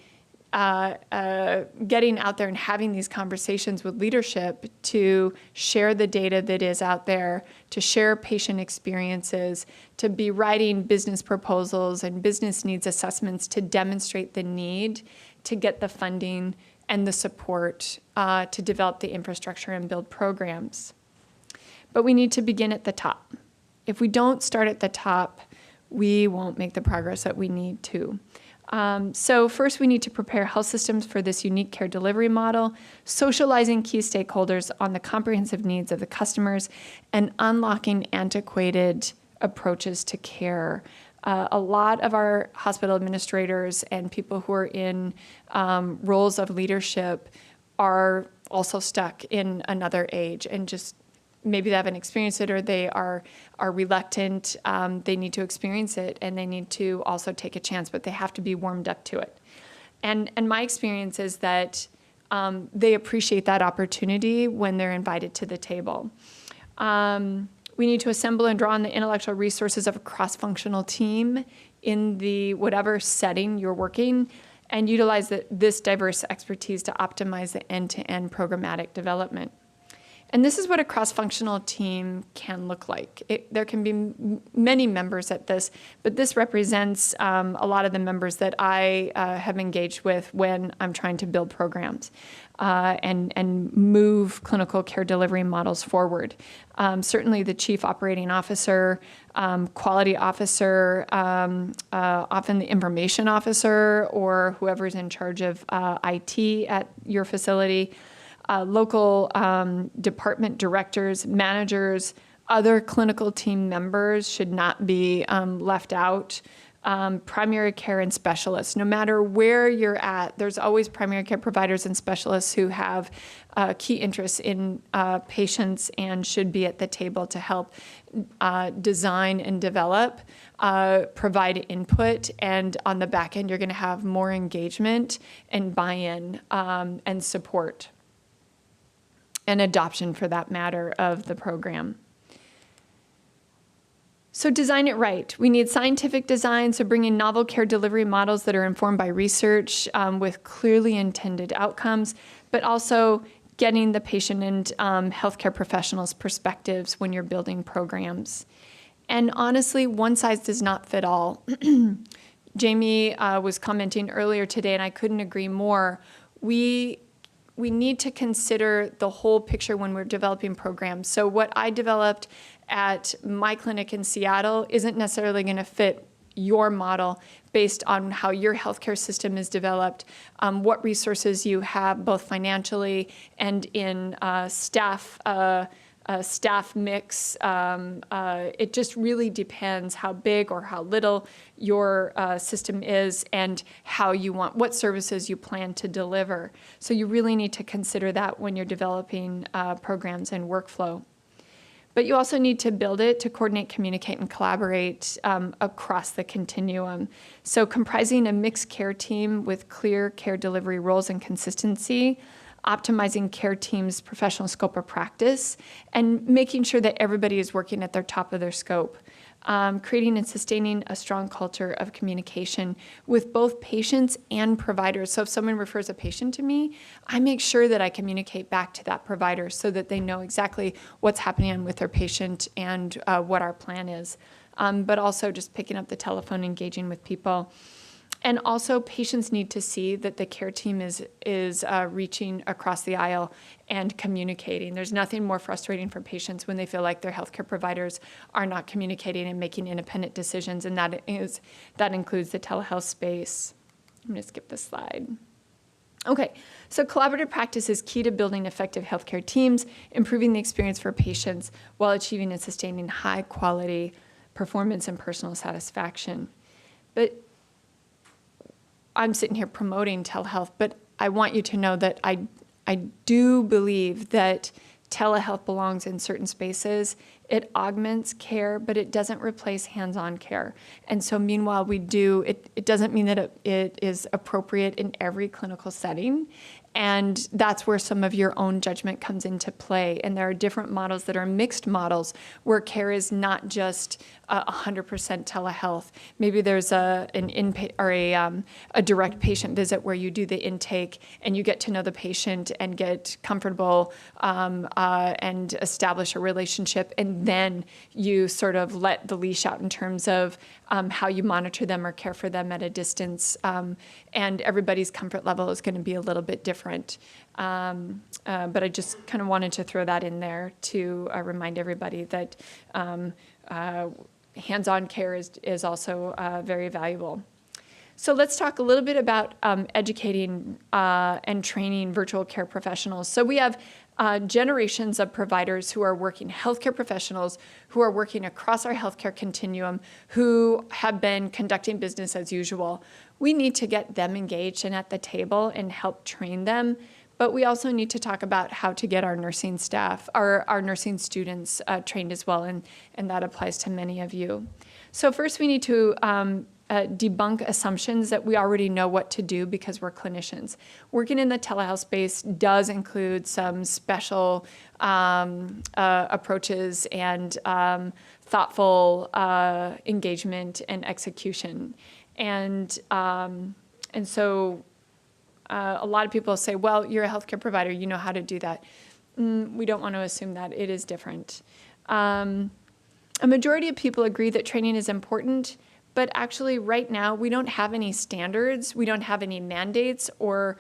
getting out there and having these conversations with leadership to share the data that is out there, to share patient experiences, to be writing business proposals and business needs assessments to demonstrate the need to get the funding and the support to develop the infrastructure and build programs. But we need to begin at the top. If we don't start at the top, we won't make the progress that we need to. So first, we need to prepare health systems for this unique care delivery model, socializing key stakeholders on the comprehensive needs of the customers, and unlocking antiquated approaches to care. A lot of our hospital administrators and people who are in roles of leadership are also stuck in another age and just maybe they haven't experienced it or they are reluctant. They need to experience it and they need to also take a chance, but they have to be warmed up to it. And my experience is that they appreciate that opportunity when they're invited to the table. We need to assemble and draw on the intellectual resources of a cross-functional team in the whatever setting you're working and utilize this diverse expertise to optimize the end-to-end programmatic development. And this is what a cross-functional team can look like. There can be many members at this, but this represents a lot of the members that I have engaged with when I'm trying to build programs and move clinical care delivery models forward. Certainly the chief operating officer, quality officer, often the information officer or whoever's in charge of IT at your facility, local department directors, managers, other clinical team members should not be left out. Primary care and specialists, no matter where you're at, there's always primary care providers and specialists who have key interests in patients and should be at the table to help design and develop, provide input, and on the back end, you're going to have more engagement and buy-in and support. And adoption, for that matter, of the program. So design it right. We need scientific design, so bringing novel care delivery models that are informed by research with clearly intended outcomes, but also getting the patient and healthcare professionals' perspectives when you're building programs. And honestly, one size does not fit all. Jamie was commenting earlier today, and I couldn't agree more. We need to consider the whole picture when we're developing programs. So what I developed at my clinic in Seattle isn't necessarily going to fit your model based on how your healthcare system is developed, what resources you have both financially and in staff mix. It just really depends how big or how little your system is and how you want, what services you plan to deliver. So you really need to consider that when you're developing programs and workflow. But you also need to build it to coordinate, communicate, and collaborate across the continuum. So comprising a mixed care team with clear care delivery roles and consistency, optimizing care teams' professional scope of practice, and making sure that everybody is working at their top of their scope. Creating and sustaining a strong culture of communication with both patients and providers. So if someone refers a patient to me, I make sure that I communicate back to that provider so that they know exactly what's happening with their patient and what our plan is. But also just picking up the telephone, engaging with people. And also, patients need to see that the care team is reaching across the aisle and communicating. There's nothing more frustrating for patients when they feel like their healthcare providers are not communicating and making independent decisions, and that includes the telehealth space. I'm going to skip this slide. Okay, so collaborative practice is key to building effective healthcare teams, improving the experience for patients while achieving and sustaining high quality performance and personal satisfaction. But I'm sitting here promoting telehealth, but I want you to know that I do believe that telehealth belongs in certain spaces. It augments care, but it doesn't replace hands-on care. And so meanwhile, it doesn't mean that it is appropriate in every clinical setting. And that's where some of your own judgment comes into play. And there are different models that are mixed models where care is not just 100% telehealth. Maybe there's a direct patient visit where you do the intake and you get to know the patient and get comfortable and establish a relationship. And then you sort of let the leash out in terms of how you monitor them or care for them at a distance. And everybody's comfort level is going to be a little bit different. But I just kind of wanted to throw that in there to remind everybody that hands-on care is also very valuable. So let's talk a little bit about educating and training virtual care professionals. So we have generations of providers who are working, healthcare professionals who are working across our healthcare continuum, who have been conducting business as usual. We need to get them engaged and at the table and help train them. But we also need to talk about how to get our nursing staff, our nursing students trained as well, and that applies to many of you. So first we need to debunk assumptions that we already know what to do because we're clinicians. Working in the telehealth space does include some special approaches and thoughtful engagement and execution. And so a lot of people say, well, you're a healthcare provider, you know how to do that. We don't want to assume that. It is different. A majority of people agree that training is important, but actually right now we don't have any standards, we don't have any mandates, or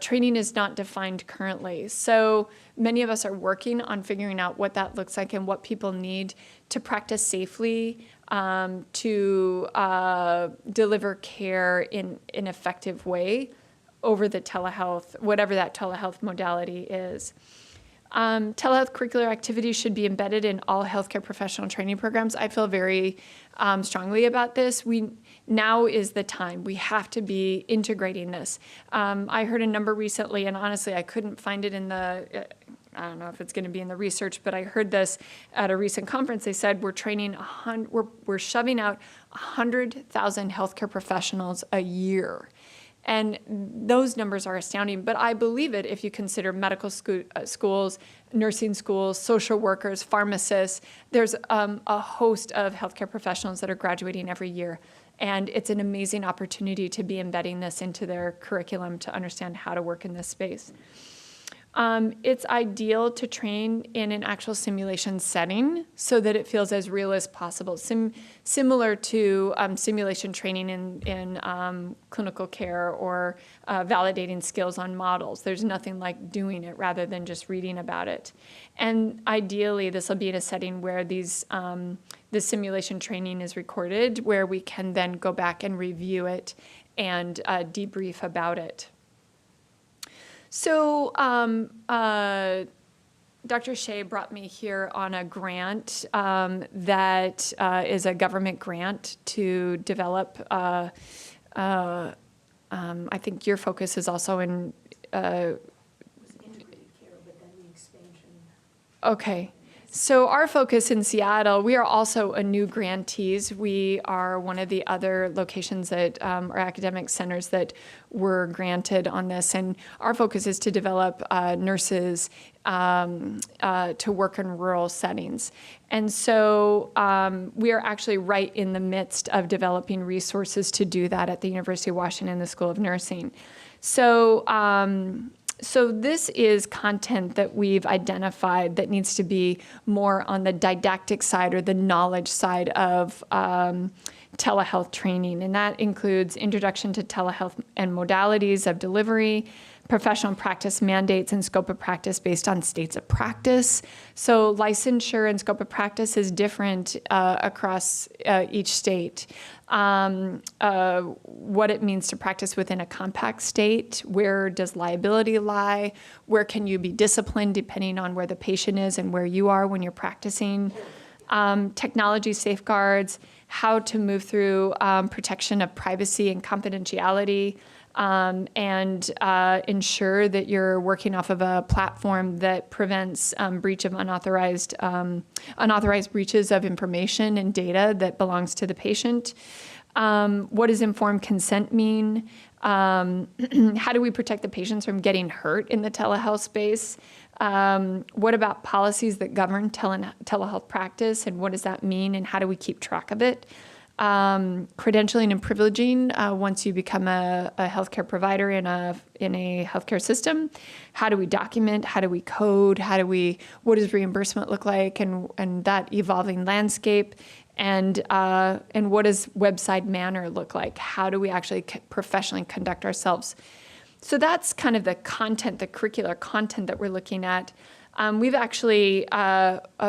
training is not defined currently. So many of us are working on figuring out what that looks like and what people need to practice safely, to deliver care in an effective way over the telehealth, whatever that telehealth modality is. Telehealth curricular activities should be embedded in all healthcare professional training programs. I feel very strongly about this. Now is the time. We have to be integrating this. I heard a number recently, and honestly, I couldn't find it in the, I don't know if it's going to be in the research, but I heard this at a recent conference. They said we're shoving out 100,000 healthcare professionals a year. And those numbers are astounding, but I believe it if you consider medical schools, nursing schools, social workers, pharmacists. There's a host of healthcare professionals that are graduating every year, and it's an amazing opportunity to be embedding this into their curriculum to understand how to work in this space. It's ideal to train in an actual simulation setting so that it feels as real as possible, similar to simulation training in clinical care or validating skills on models. There's nothing like doing it rather than just reading about it. And ideally, this will be in a setting where this simulation training is recorded, where we can then go back and review it and debrief about it. So Dr. Shea brought me here on a grant that is a government grant to develop, I think your focus is also in... Integrated care, but then the expansion. Okay. So our focus in Seattle, we are also a new grantees. We are one of the other locations that are academic centers that were granted on this. And our focus is to develop nurses to work in rural settings. And so we are actually right in the midst of developing resources to do that at the University of Washington, the School of Nursing. So this is content that we've identified that needs to be more on the didactic side or the knowledge side of telehealth training. And that includes introduction to telehealth and modalities of delivery, professional practice mandates and scope of practice based on states of practice. So licensure and scope of practice is different across each state. What it means to practice within a compact state, where does liability lie, where can you be disciplined depending on where the patient is and where you are when you're practicing, technology safeguards, how to move through protection of privacy and confidentiality, and ensure that you're working off of a platform that prevents breach of unauthorized breaches of information and data that belongs to the patient. What does informed consent mean? How do we protect the patients from getting hurt in the telehealth space? What about policies that govern telehealth practice, and what does that mean, and how do we keep track of it? Credentialing and privileging once you become a healthcare provider in a healthcare system. How do we document? How do we code? What does reimbursement look like, and that evolving landscape? And what does website manner look like? How do we actually professionally conduct ourselves? So that's kind of the content, the curricular content that we're looking at. We've actually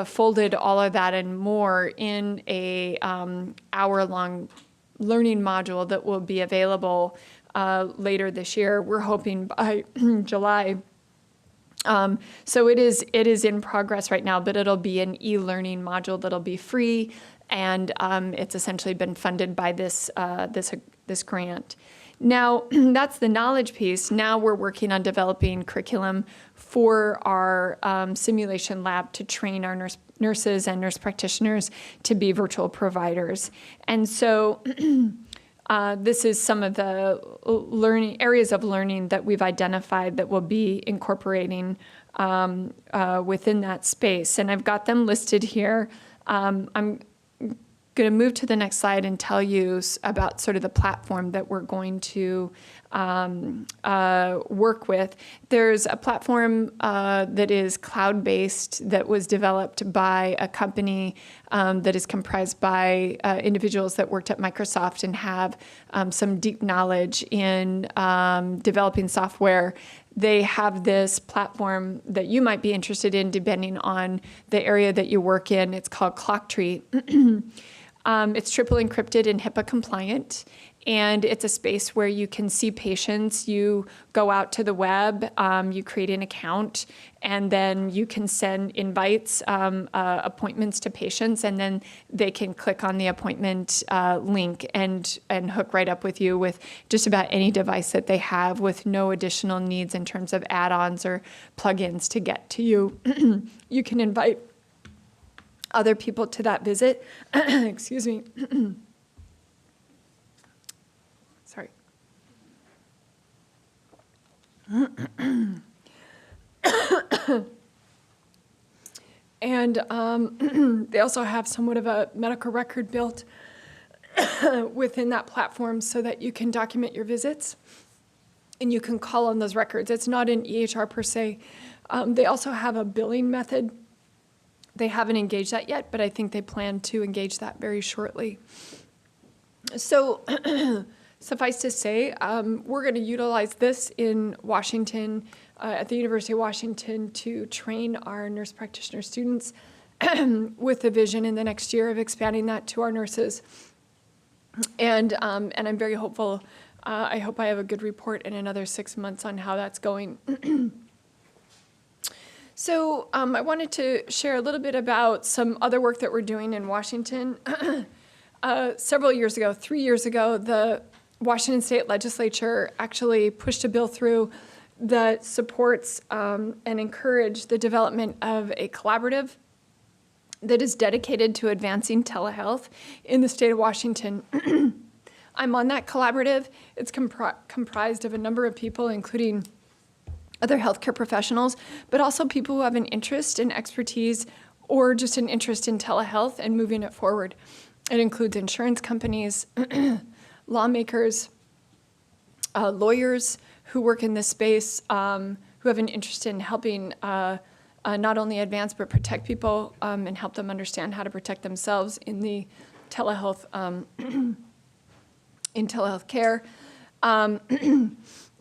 folded all of that and more in a hour-long learning module that will be available later this year. We're hoping by July. So it is in progress right now, but it'll be an e-learning module that'll be free, and it's essentially been funded by this grant. Now, that's the knowledge piece. Now we're working on developing curriculum for our simulation lab to train our nurses and nurse practitioners to be virtual providers. And so this is some of the areas of learning that we've identified that we'll be incorporating within that space. And I've got them listed here. I'm going to move to the next slide and tell you about sort of the platform that we're going to work with. There's a platform that is cloud-based that was developed by a company that is comprised by individuals that worked at Microsoft and have some deep knowledge in developing software. They have this platform that you might be interested in depending on the area that you work in. It's called ClockTree. It's triple encrypted and HIPAA compliant, and it's a space where you can see patients. You go out to the web, you create an account, and then you can send invites, appointments to patients, and then they can click on the appointment link and hook right up with you with just about any device that they have, with no additional needs in terms of add-ons or plugins to get to you. You can invite other people to that visit. Excuse me. Sorry. And they also have somewhat of a medical record built within that platform so that you can document your visits and you can call on those records. It's not an EHR per se. They also have a billing method. They haven't engaged that yet, but I think they plan to engage that very shortly. So suffice to say, we're going to utilize this in Washington, at the University of Washington, to train our nurse practitioner students with the vision in the next year of expanding that to our nurses. And I'm very hopeful. I hope I have a good report in another 6 months on how that's going. So I wanted to share a little bit about some other work that we're doing in Washington. Several years ago, 3 years ago, the Washington State Legislature actually pushed a bill through that supports and encourage the development of a collaborative that is dedicated to advancing telehealth in the state of Washington. I'm on that collaborative. It's comprised of a number of people, including other healthcare professionals, but also people who have an interest in expertise or just an interest in telehealth and moving it forward. It includes insurance companies, lawmakers, lawyers who work in this space, who have an interest in helping not only advance but protect people and help them understand how to protect themselves in the telehealth in telehealth care.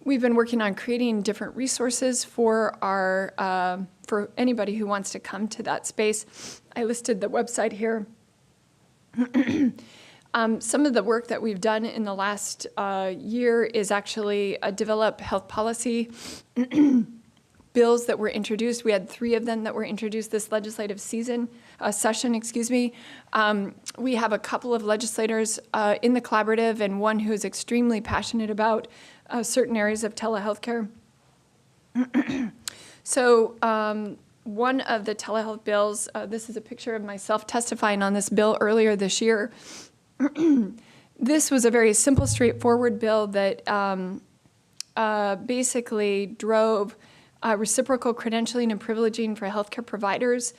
We've been working on creating different resources for our for anybody who wants to come to that space. I listed the website here. Some of the work that we've done in the last year is actually develop health policy bills that were introduced. We had 3 of them that were introduced this legislative session. We have a couple of legislators in the collaborative and one who's extremely passionate about certain areas of telehealth care. So one of the telehealth bills, this is a picture of myself testifying on this bill earlier this year. This was a very simple, straightforward bill that basically drove reciprocal credentialing and privileging for healthcare providers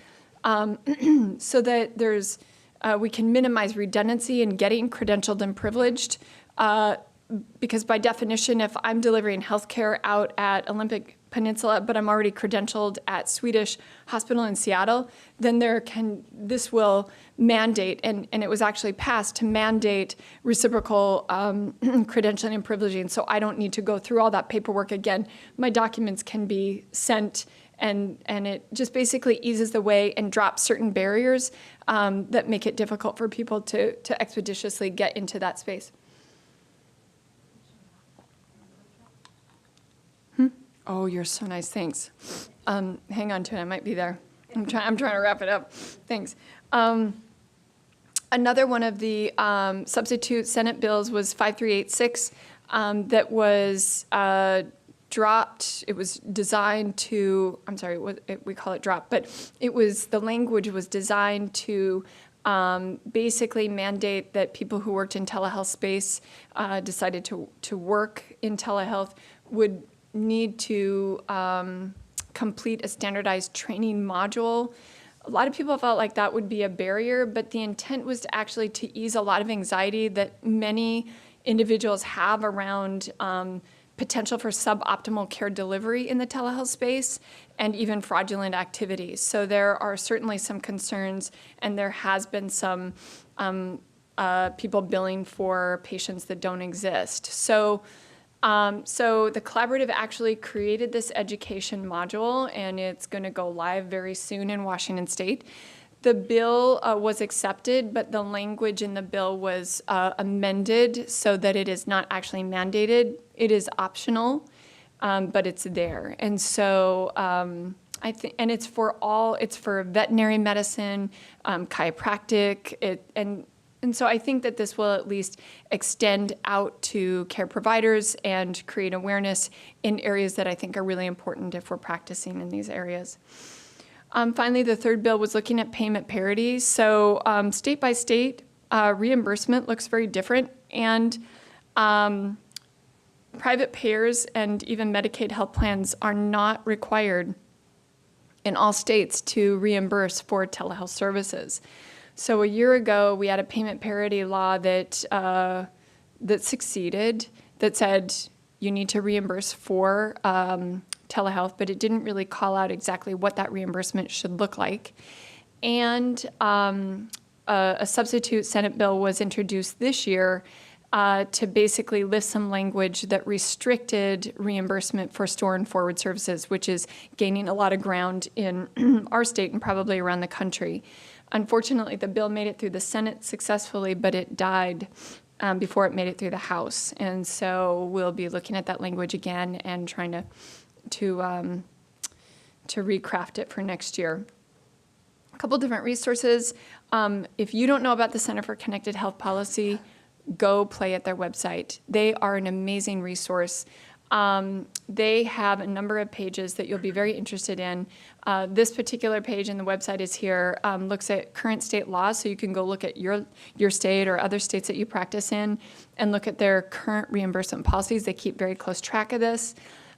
so that we can minimize redundancy in getting credentialed and privileged. Because by definition, if I'm delivering healthcare out at Olympic Peninsula, but I'm already credentialed at Swedish Hospital in Seattle, then this will mandate, and it was actually passed to mandate reciprocal credentialing and privileging, so I don't need to go through all that paperwork again. My documents can be sent, and it just basically eases the way and drops certain barriers that make it difficult for people to expeditiously get into that space. Oh, you're so nice. Thanks. Hang on to it. I might be there. I'm trying to wrap it up. Thanks. Another one of the substitute Senate bills was 5386 that was dropped. It was designed to, we call it dropped, but the language was designed to basically mandate that people who worked in telehealth space decided to work in telehealth would need to complete a standardized training module. A lot of people felt like that would be a barrier, but the intent was to ease a lot of anxiety that many individuals have around potential for suboptimal care delivery in the telehealth space and even fraudulent activities. So there are certainly some concerns, and there has been some people billing for patients that don't exist. So the collaborative actually created this education module, and it's going to go live very soon in Washington State. The bill was accepted, but the language in the bill was amended so that it is not actually mandated. It is optional, but it's there. And so and it's for veterinary medicine, chiropractic, and so I think that this will at least extend out to care providers and create awareness in areas that I think are really important if we're practicing in these areas. Finally, the third bill was looking at payment parity. So state by state, reimbursement looks very different, and private payers and even Medicaid health plans are not required in all states to reimburse for telehealth services. So a year ago, we had a payment parity law that succeeded, that said you need to reimburse for telehealth, but it didn't really call out exactly what that reimbursement should look like. And a substitute Senate bill was introduced this year to basically list some language that restricted reimbursement for store and forward services, which is gaining a lot of ground in our state and probably around the country. Unfortunately, the bill made it through the Senate successfully, but it died before it made it through the House. And so we'll be looking at that language again and trying to recraft it for next year. A couple different resources. If you don't know about the Center for Connected Health Policy, go play at their website. They are an amazing resource. They have a number of pages that you'll be very interested in. This particular page in the website is here, looks at current state laws, so you can go look at your state or other states that you practice in and look at their current reimbursement policies. They keep very close track of this.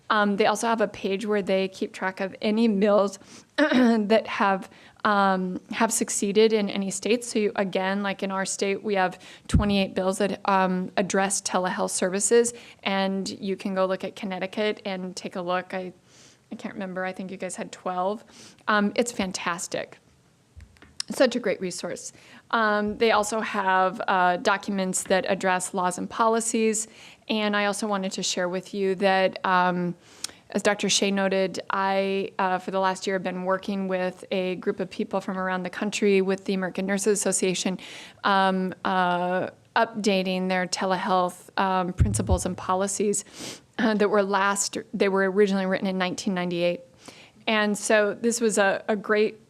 They also have a page where they keep track of any bills that have succeeded in any states. So again, like in our state, we have 28 bills that address telehealth services, and you can go look at Connecticut and take a look. I can't remember. I think you guys had 12. It's fantastic. Such a great resource. They also have documents that address laws and policies. And I also wanted to share with you that, as Dr. Shea noted, I, for the last year, have been working with a group of people from around the country with the American Nurses Association, updating their telehealth principles and policies that were originally written in 1998. And so this was a great,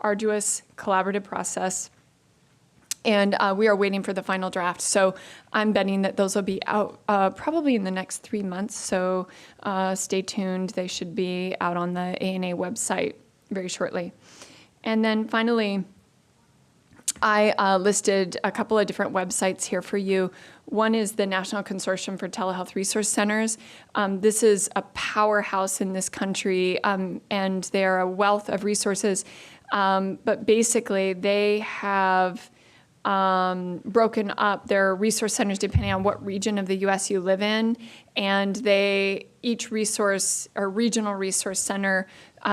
arduous, collaborative process. And we are waiting for the final draft. So I'm betting that those will be out probably in the next 3 months. So stay tuned. They should be out on the ANA website very shortly. And then finally, I listed a couple of different websites here for you. One is the National Consortium for Telehealth Resource Centers. This is a powerhouse in this country, and they're a wealth of resources. But basically, they have broken up their resource centers depending on what region of the U.S. you live in, and each resource or regional resource center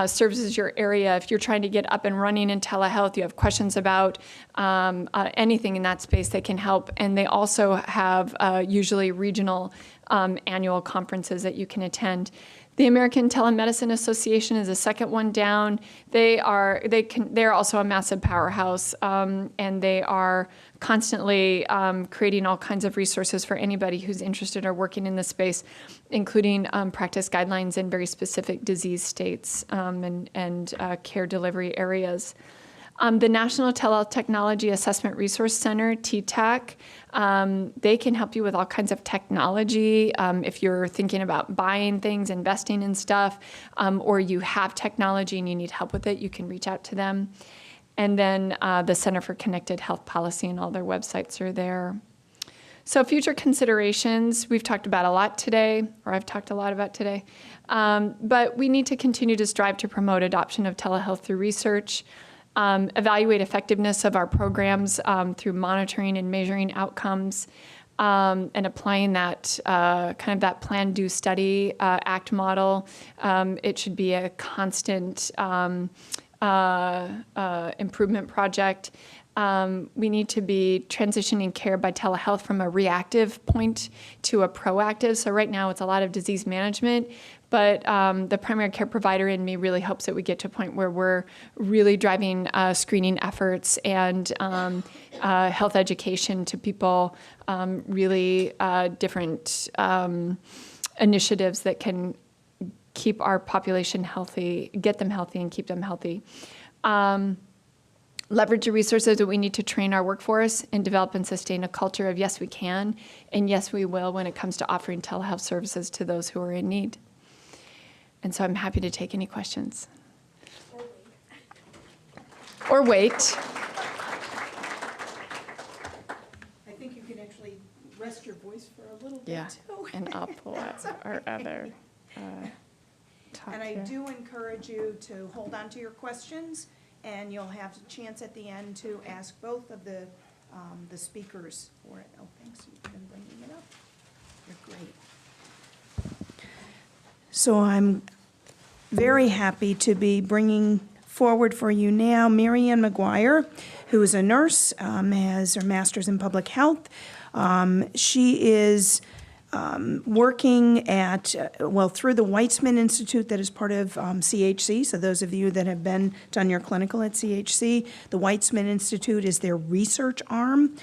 services your area. If you're trying to get up and running in telehealth, you have questions about anything in that space, they can help. And they also have usually regional annual conferences that you can attend. The American Telemedicine Association is the second one down. They're also a massive powerhouse, and they are constantly creating all kinds of resources for anybody who's interested or working in this space, including practice guidelines in very specific disease states and care delivery areas. The National Telehealth Technology Assessment Resource Center, TTAC, they can help you with all kinds of technology. If you're thinking about buying things, investing in stuff, or you have technology and you need help with it, you can reach out to them. And then the Center for Connected Health Policy, and all their websites are there. So future considerations, we've talked about a lot today, or I've talked a lot about today. But we need to continue to strive to promote adoption of telehealth through research. Evaluate effectiveness of our programs through monitoring and measuring outcomes, and applying that kind of that plan, do, study, act model. It should be a constant improvement project. We need to be transitioning care by telehealth from a reactive point to a proactive. So right now it's a lot of disease management, but the primary care provider in me really hopes that we get to a point where we're really driving screening efforts and health education to people, really different initiatives that can keep our population healthy, get them healthy, and keep them healthy. Leverage the resources that we need to train our workforce and develop and sustain a culture of yes, we can, and yes, we will when it comes to offering telehealth services to those who are in need. And so I'm happy to take any questions. Or wait. I think you can actually rest your voice for a little bit, Yeah, too. and I'll pull out our other talk And I here. do encourage you to hold on to your questions, and you'll have a chance at the end to ask both of the speakers for it. Oh, thanks, you've been bringing it up. You're great. So I'm very happy to be bringing forward for you now Marianne McGuire, who is a nurse, has her master's in public health. She is working at, through the Weitzman Institute that is part of CHC. So those of you that have done your clinical at CHC, the Weitzman Institute is their research arm.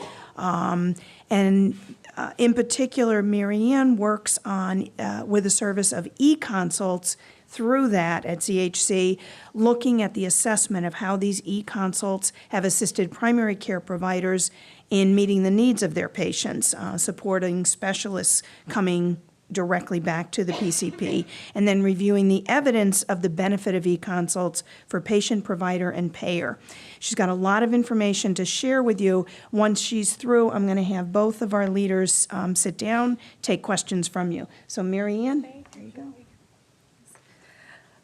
In particular, Marianne works on with a service of e-consults through that at CHC, looking at the assessment of how these e-consults have assisted primary care providers in meeting the needs of their patients, supporting specialists coming directly back to the PCP, and then reviewing the evidence of the benefit of e-consults for patient, provider, and payer. She's got a lot of information to share with you. Once she's through, I'm going to have both of our leaders sit down, take questions from you. So Mary Ann, there you go.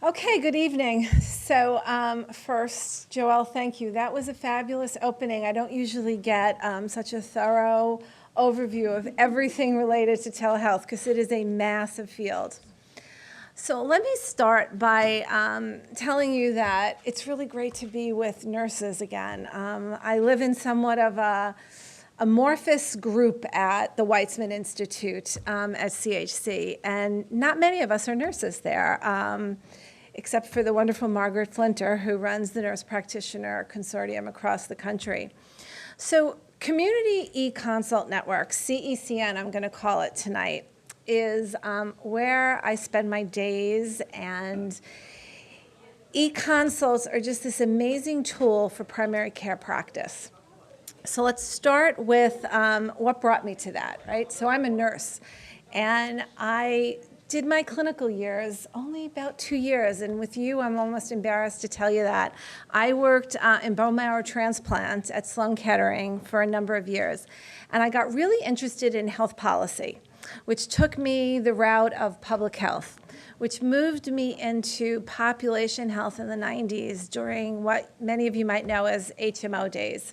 Okay, good evening. So first, Joelle, thank you. That was a fabulous opening. I don't usually get such a thorough overview of everything related to telehealth because it is a massive field. So let me start by telling you that it's really great to be with nurses again. I live in somewhat of a amorphous group at the Weitzman Institute at CHC, and not many of us are nurses there. Except for the wonderful Margaret Flinter, who runs the Nurse Practitioner Consortium across the country. So Community E-Consult Network, CECN I'm going to call it tonight, is where I spend my days, and e-consults are just this amazing tool for primary care practice. So let's start with what brought me to that, right? So I'm a nurse, and I did my clinical years only about 2 years, and with you, I'm almost embarrassed to tell you that. I worked in bone marrow transplant at Sloan Kettering for a number of years, and I got really interested in health policy, which took me the route of public health, which moved me into population health in the 90s during what many of you might know as HMO days.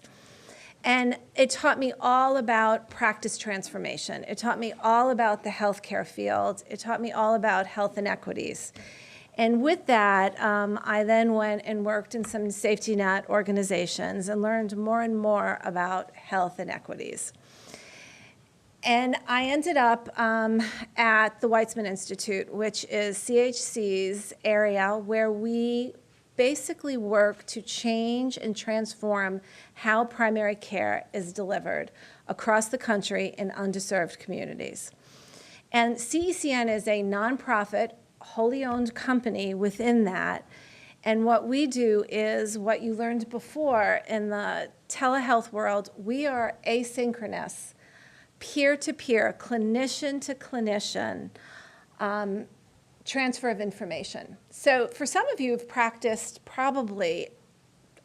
And it taught me all about practice transformation. It taught me all about the healthcare field. It taught me all about health inequities. And with that, I then went and worked in some safety net organizations and learned more and more about health inequities. And I ended up at the Weitzman Institute, which is CHC's area where we basically work to change and transform how primary care is delivered across the country in underserved communities. And CECN is a nonprofit, wholly owned company within that. And what we do is what you learned before in the telehealth world. We are asynchronous, peer-to-peer, clinician-to-clinician transfer of information. So for some of you who've practiced probably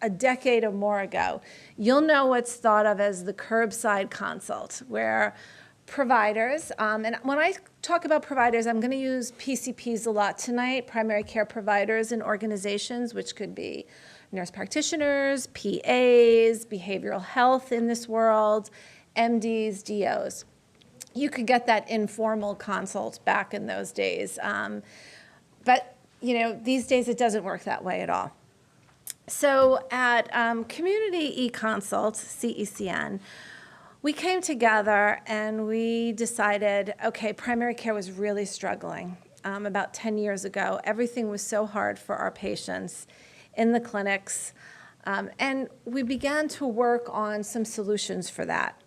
a decade or more ago, you'll know what's thought of as the curbside consult, where providers, and when I talk about providers, I'm going to use PCPs a lot tonight, primary care providers and organizations, which could be nurse practitioners, PAs, behavioral health in this world, MDs, DOs. You could get that informal consult back in those days. But these days it doesn't work that way at all. So at Community eConsult, CECN, we came together and we decided, okay, primary care was really struggling. About 10 years ago, everything was so hard for our patients in the clinics. And we began to work on some solutions for that.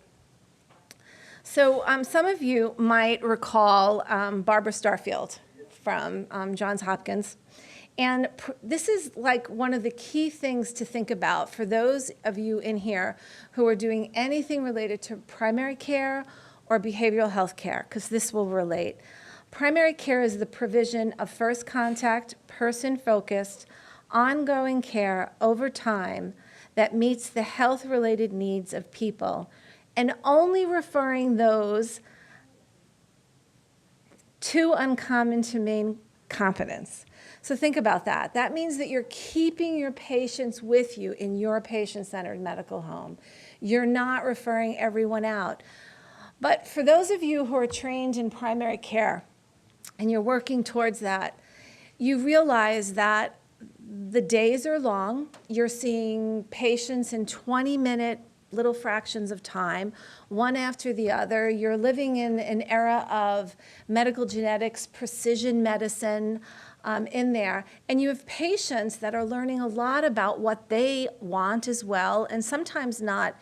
So some of you might recall Barbara Starfield from Johns Hopkins. And this is like one of the key things to think about for those of you in here who are doing anything related to primary care or behavioral health care, because this will relate. Primary care is the provision of first contact, person-focused, ongoing care over time that meets the health-related needs of people, and only referring those too uncommon to main competence. So think about that. That means that you're keeping your patients with you in your patient-centered medical home. You're not referring everyone out. But for those of you who are trained in primary care and you're working towards that, you realize that the days are long. You're seeing patients in 20-minute little fractions of time, one after the other. You're living in an era of medical genetics, precision medicine in there. And you have patients that are learning a lot about what they want as well, and sometimes not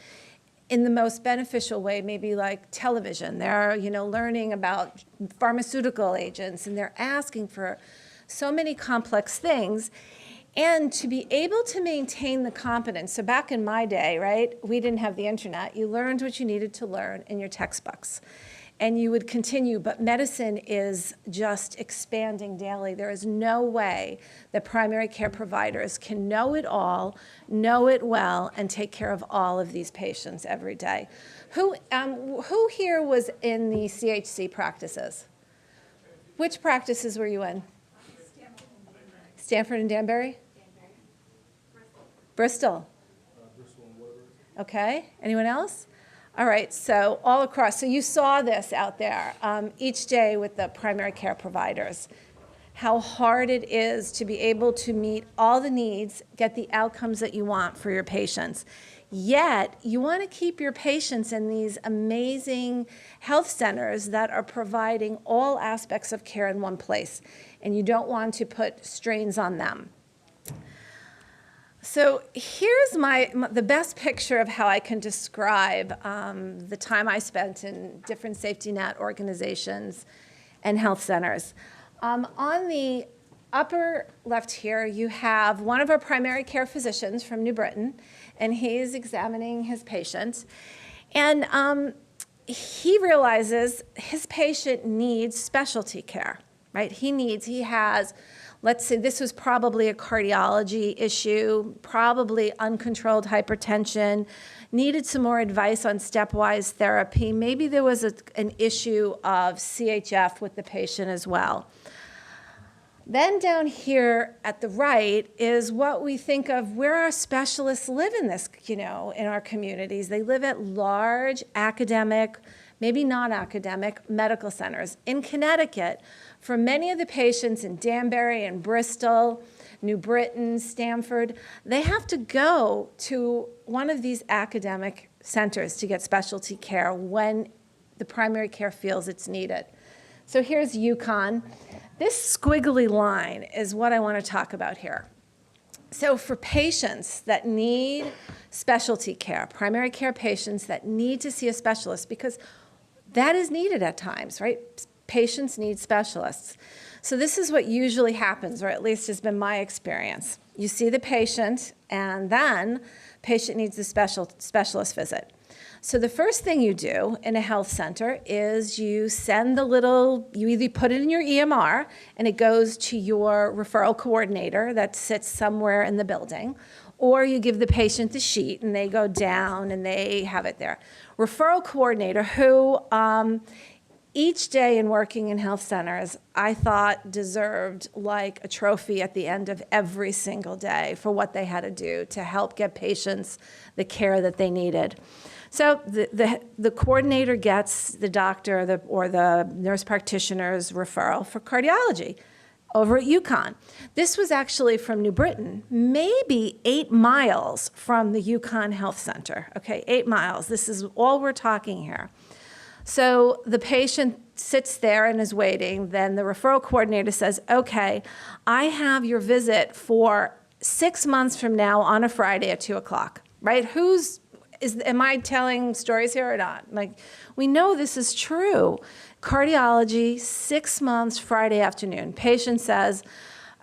in the most beneficial way, maybe like television. They're learning about pharmaceutical agents, and they're asking for so many complex things. And to be able to maintain the competence. So back in my day, right, we didn't have the internet. You learned what you needed to learn in your textbooks. and you would continue, but medicine is just expanding daily. There is no way that primary care providers can know it all, know it well, and take care of all of these patients every day. Who here was in the CHC practices? Which practices were you in? Stanford and Danbury? Bristol. Okay, anyone else? All right, so all across. So you saw this out there each day with the primary care providers, how hard it is to be able to meet all the needs, get the outcomes that you want for your patients. Yet, you want to keep your patients in these amazing health centers that are providing all aspects of care in one place, and you don't want to put strains on them. So here's the best picture of how I can describe the time I spent in different safety net organizations and health centers. On the upper left here, you have one of our primary care physicians from New Britain, and he's examining his patient. And he realizes his patient needs specialty care, right? He has, let's say this was probably a cardiology issue, probably uncontrolled hypertension, needed some more advice on stepwise therapy. Maybe there was an issue of CHF with the patient as well. Then down here at the right is what we think of where our specialists live in this, in our communities. They live at large academic, maybe non-academic medical centers. In Connecticut, for many of the patients in Danbury and Bristol, New Britain, Stamford, they have to go to one of these academic centers to get specialty care when the primary care feels it's needed. So here's UConn. This squiggly line is what I want to talk about here. So for patients that need specialty care, primary care patients that need to see a specialist, because that is needed at times, right? Patients need specialists. So this is what usually happens, or at least has been my experience. You see the patient, and then patient needs a specialist visit. So the first thing you do in a health center is you send you either put it in your EMR and it goes to your referral coordinator that sits somewhere in the building, or you give the patient the sheet and they go down and they have it there. Referral coordinator, who each day in working in health centers, I thought deserved like a trophy at the end of every single day for what they had to do to help get patients the care that they needed. So the coordinator gets the doctor or the nurse practitioner's referral for cardiology over at UConn. This was actually from New Britain, maybe 8 miles from the UConn Health Center. Okay, 8 miles. This is all we're talking here. So the patient sits there and is waiting. Then the referral coordinator says, okay, I have your visit for 6 months from now on a Friday at 2 o'clock, right? Am I telling stories here or not? Like, we know this is true. Cardiology, 6 months, Friday afternoon. Patient says,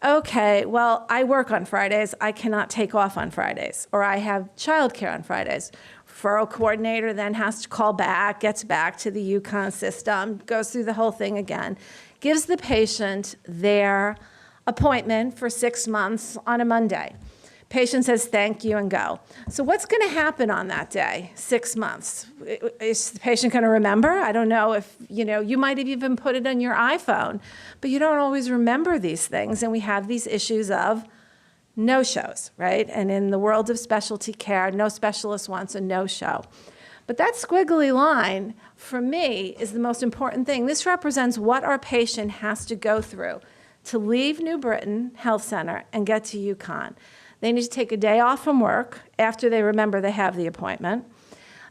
okay, well, I work on Fridays. I cannot take off on Fridays, or I have childcare on Fridays. Referral coordinator then has to call back, gets back to the UConn system, goes through the whole thing again, gives the patient their appointment for 6 months on a Monday. Patient says thank you and go. So what's going to happen on that day, 6 months? Is the patient going to remember? I don't know if, you might have even put it on your iPhone, but you don't always remember these things. And we have these issues of no-shows, right? And in the world of specialty care, no specialist wants a no-show. But that squiggly line, for me, is the most important thing. This represents what our patient has to go through to leave New Britain Health Center and get to UConn. They need to take a day off from work after they remember they have the appointment.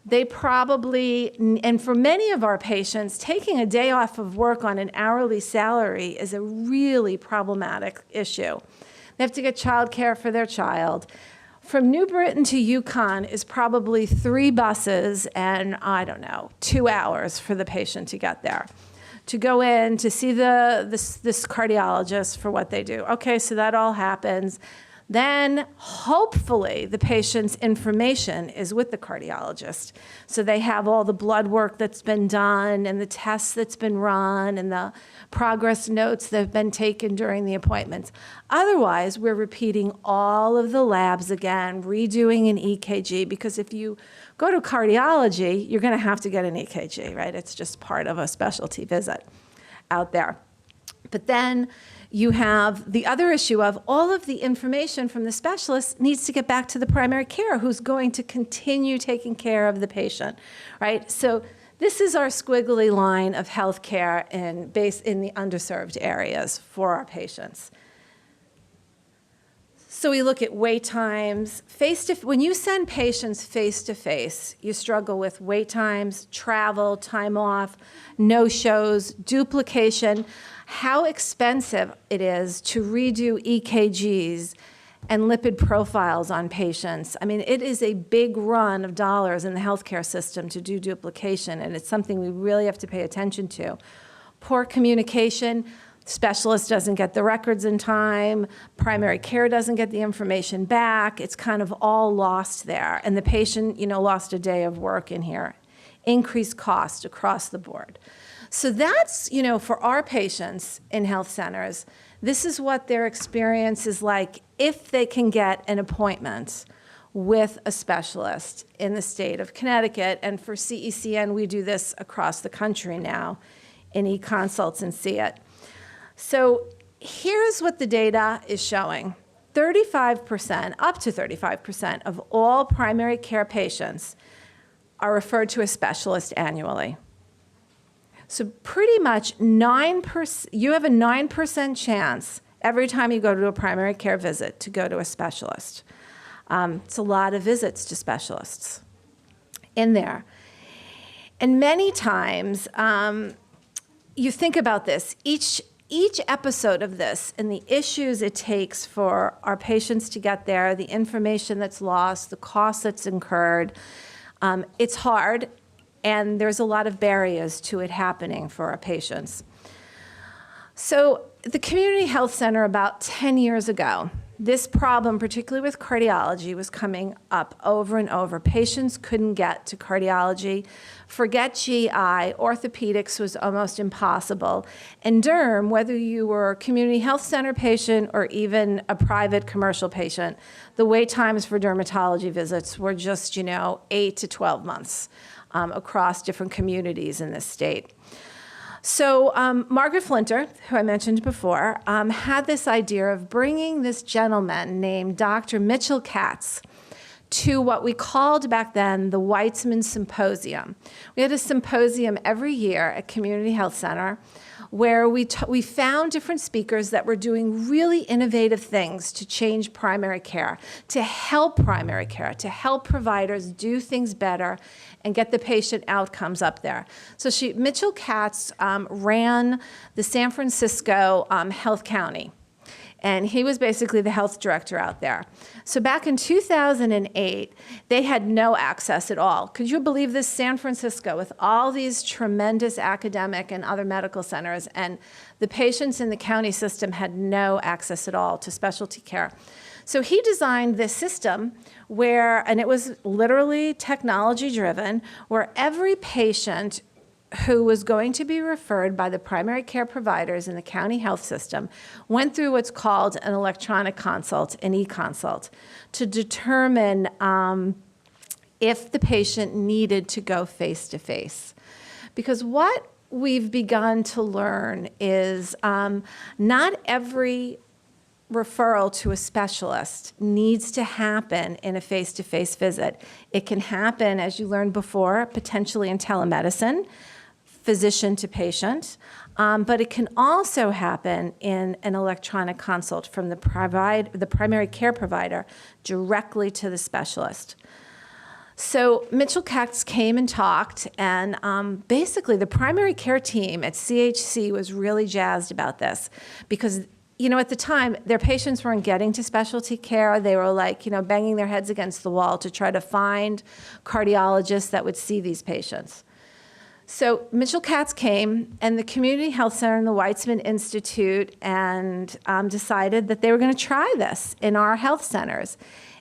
They probably, and for many of our patients, taking a day off of work on an hourly salary is a really problematic issue. They have to get childcare for their child. From New Britain to UConn is probably 3 buses and, 2 hours for the patient to get there. To go in, to see this cardiologist for what they do. Okay, so that all happens. Then hopefully the patient's information is with the cardiologist. So they have all the blood work that's been done and the tests that's been run and the progress notes that have been taken during the appointments. Otherwise, we're repeating all of the labs again, redoing an EKG, because if you go to cardiology, you're going to have to get an EKG, right? It's just part of a specialty visit out there. But then you have the other issue of all of the information from the specialist needs to get back to the primary care who's going to continue taking care of the patient, right? So this is our squiggly line of healthcare in the underserved areas for our patients. So we look at wait times. When you send patients face-to-face, you struggle with wait times, travel, time off, no-shows, duplication, how expensive it is to redo EKGs and lipid profiles on patients. I mean, it is a big run of dollars in the healthcare system to do duplication, and it's something we really have to pay attention to. Poor communication. Specialist doesn't get the records in time, primary care doesn't get the information back, it's kind of all lost there. And the patient, lost a day of work in here. Increased cost across the board. So that's, for our patients in health centers, this is what their experience is like if they can get an appointment with a specialist in the state of Connecticut. And for CECN, we do this across the country now in e-consults and see it. So here's what the data is showing. 35%, up to 35% of all primary care patients are referred to a specialist annually. So pretty much 9%, you have a 9% chance every time you go to a primary care visit to go to a specialist. It's a lot of visits to specialists in there. And many times, you think about this, each episode of this and the issues it takes for our patients to get there, the information that's lost, the cost that's incurred, it's hard, and there's a lot of barriers to it happening for our patients. So the community health center about 10 years ago, this problem, particularly with cardiology, was coming up over and over. Patients couldn't get to cardiology. Forget GI, orthopedics was almost impossible. And derm, whether you were a community health center patient or even a private commercial patient, the wait times for dermatology visits were just, 8 to 12 months across different communities in this state. So Margaret Flinter, who I mentioned before, had this idea of bringing this gentleman named Dr. Mitchell Katz to what we called back then the Weitzman Symposium. We had a symposium every year at Community Health Center where we found different speakers that were doing really innovative things to change primary care, to help primary care, to help providers do things better and get the patient outcomes up there. So Mitchell Katz ran the San Francisco Health County, and he was basically the health director out there. So back in 2008, they had no access at all. Could you believe this? San Francisco, with all these tremendous academic and other medical centers, and the patients in the county system had no access at all to specialty care. So he designed this system where, and it was literally technology-driven, where every patient who was going to be referred by the primary care providers in the county health system went through what's called an electronic consult, an e-consult, to determine if the patient needed to go face-to-face. Because what we've begun to learn is not every referral to a specialist needs to happen in a face-to-face visit. It can happen, as you learned before, potentially in telemedicine, physician to patient, but it can also happen in an electronic consult from the primary care provider directly to the specialist. So Mitchell Katz came and talked, and basically the primary care team at CHC was really jazzed about this because at the time, their patients weren't getting to specialty care. They were banging their heads against the wall to try to find cardiologists that would see these patients. So Mitchell Katz came, and the Community Health Center and the Weitzman Institute and decided that they were going to try this in our health centers.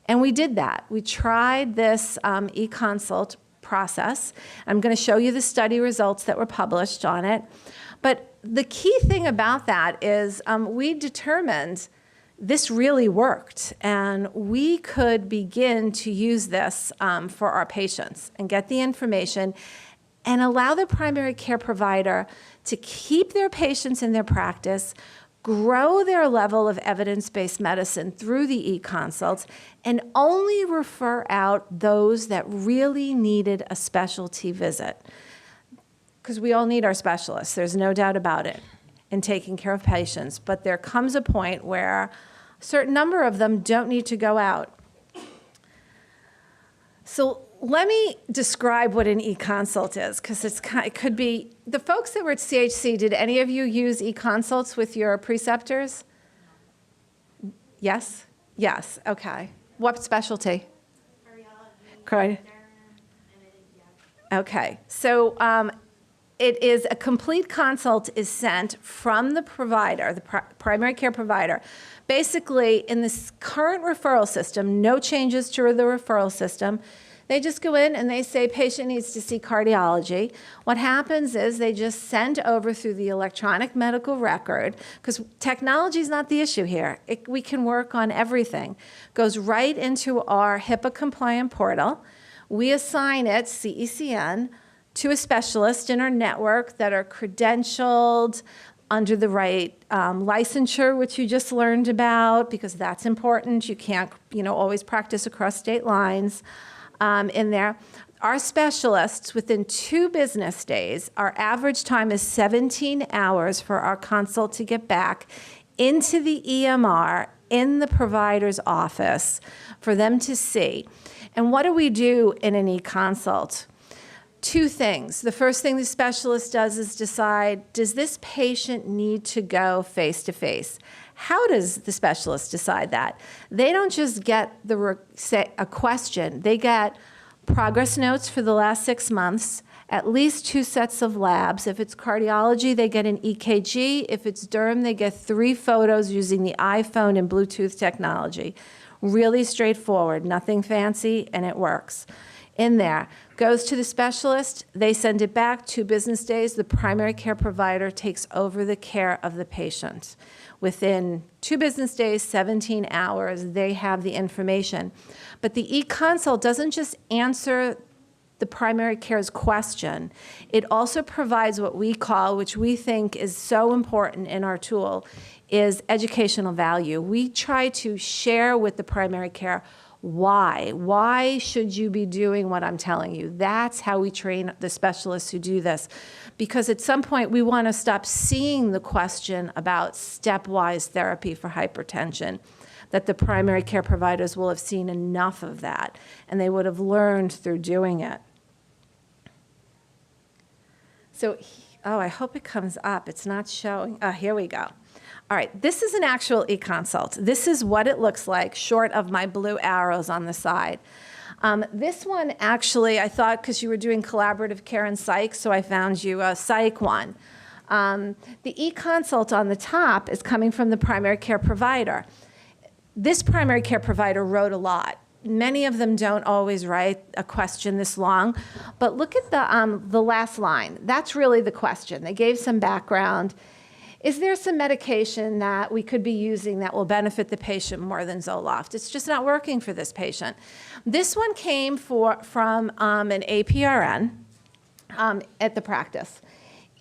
And we did that. We tried this e-consult process. I'm going to show you the study results that were published on it. But the key thing about that is we determined this really worked, and we could begin to use this for our patients and get the information and allow the primary care provider to keep their patients in their practice, grow their level of evidence-based medicine through the e-consults, and only refer out those that really needed a specialty visit. Because we all need our specialists, there's no doubt about it, in taking care of patients. But there comes a point where a certain number of them don't need to go out. So let me describe what an e-consult is, because it could be, the folks that were at CHC, did any of you use e-consults with your preceptors? Yes? Yes, okay. What specialty? Cardiology. Okay, so it is a complete consult is sent from the provider, the primary care provider. Basically, in this current referral system, no changes to the referral system. They just go in and they say, patient needs to see cardiology. What happens is they just send over through the electronic medical record, because technology is not the issue here. We can work on everything. Goes right into our HIPAA-compliant portal. We assign it, CECN, to a specialist in our network that are credentialed under the right licensure, which you just learned about, because that's important. You can't, always practice across state lines in there. Our specialists, within 2 business days, our average time is 17 hours for our consult to get back into the EMR in the provider's office for them to see. And what do we do in an e-consult? 2 things. The first thing the specialist does is decide, does this patient need to go face-to-face? How does the specialist decide that? They don't just get a question. They get progress notes for the last 6 months, at least 2 sets of labs. If it's cardiology, they get an EKG. If it's derm, they get 3 photos using the iPhone and Bluetooth technology. Really straightforward, nothing fancy, and it works. In there, goes to the specialist, they send it back, 2 business days, the primary care provider takes over the care of the patient. Within 2 business days, 17 hours, they have the information. But the e-consult doesn't just answer the primary care's question. It also provides what we call, which we think is so important in our tool, is educational value. We try to share with the primary care why. Why should you be doing what I'm telling you? That's how we train the specialists who do this. Because at some point, we want to stop seeing the question about stepwise therapy for hypertension, that the primary care providers will have seen enough of that, and they would have learned through doing it. So, I hope it comes up. It's not showing. Oh, here we go. All right, this is an actual e-consult. This is what it looks like, short of my blue arrows on the side. This one, actually, I thought, because you were doing collaborative care and psych, so I found you a psych one. The e-consult on the top is coming from the primary care provider. This primary care provider wrote a lot. Many of them don't always write a question this long, but look at the last line. That's really the question. They gave some background. Is there some medication that we could be using that will benefit the patient more than Zoloft? It's just not working for this patient. This one came from an APRN at the practice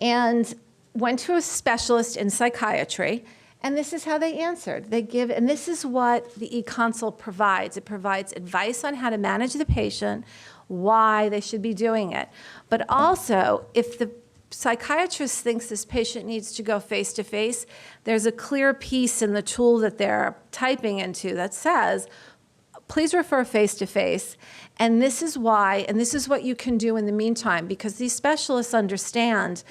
and went to a specialist in psychiatry, and this is how they answered. And this is what the e-consult provides. It provides advice on how to manage the patient, why they should be doing it. But also, if the psychiatrist thinks this patient needs to go face-to-face, there's a clear piece in the tool that they're typing into that says, please refer face-to-face, and this is why, and this is what you can do in the meantime, because these specialists understand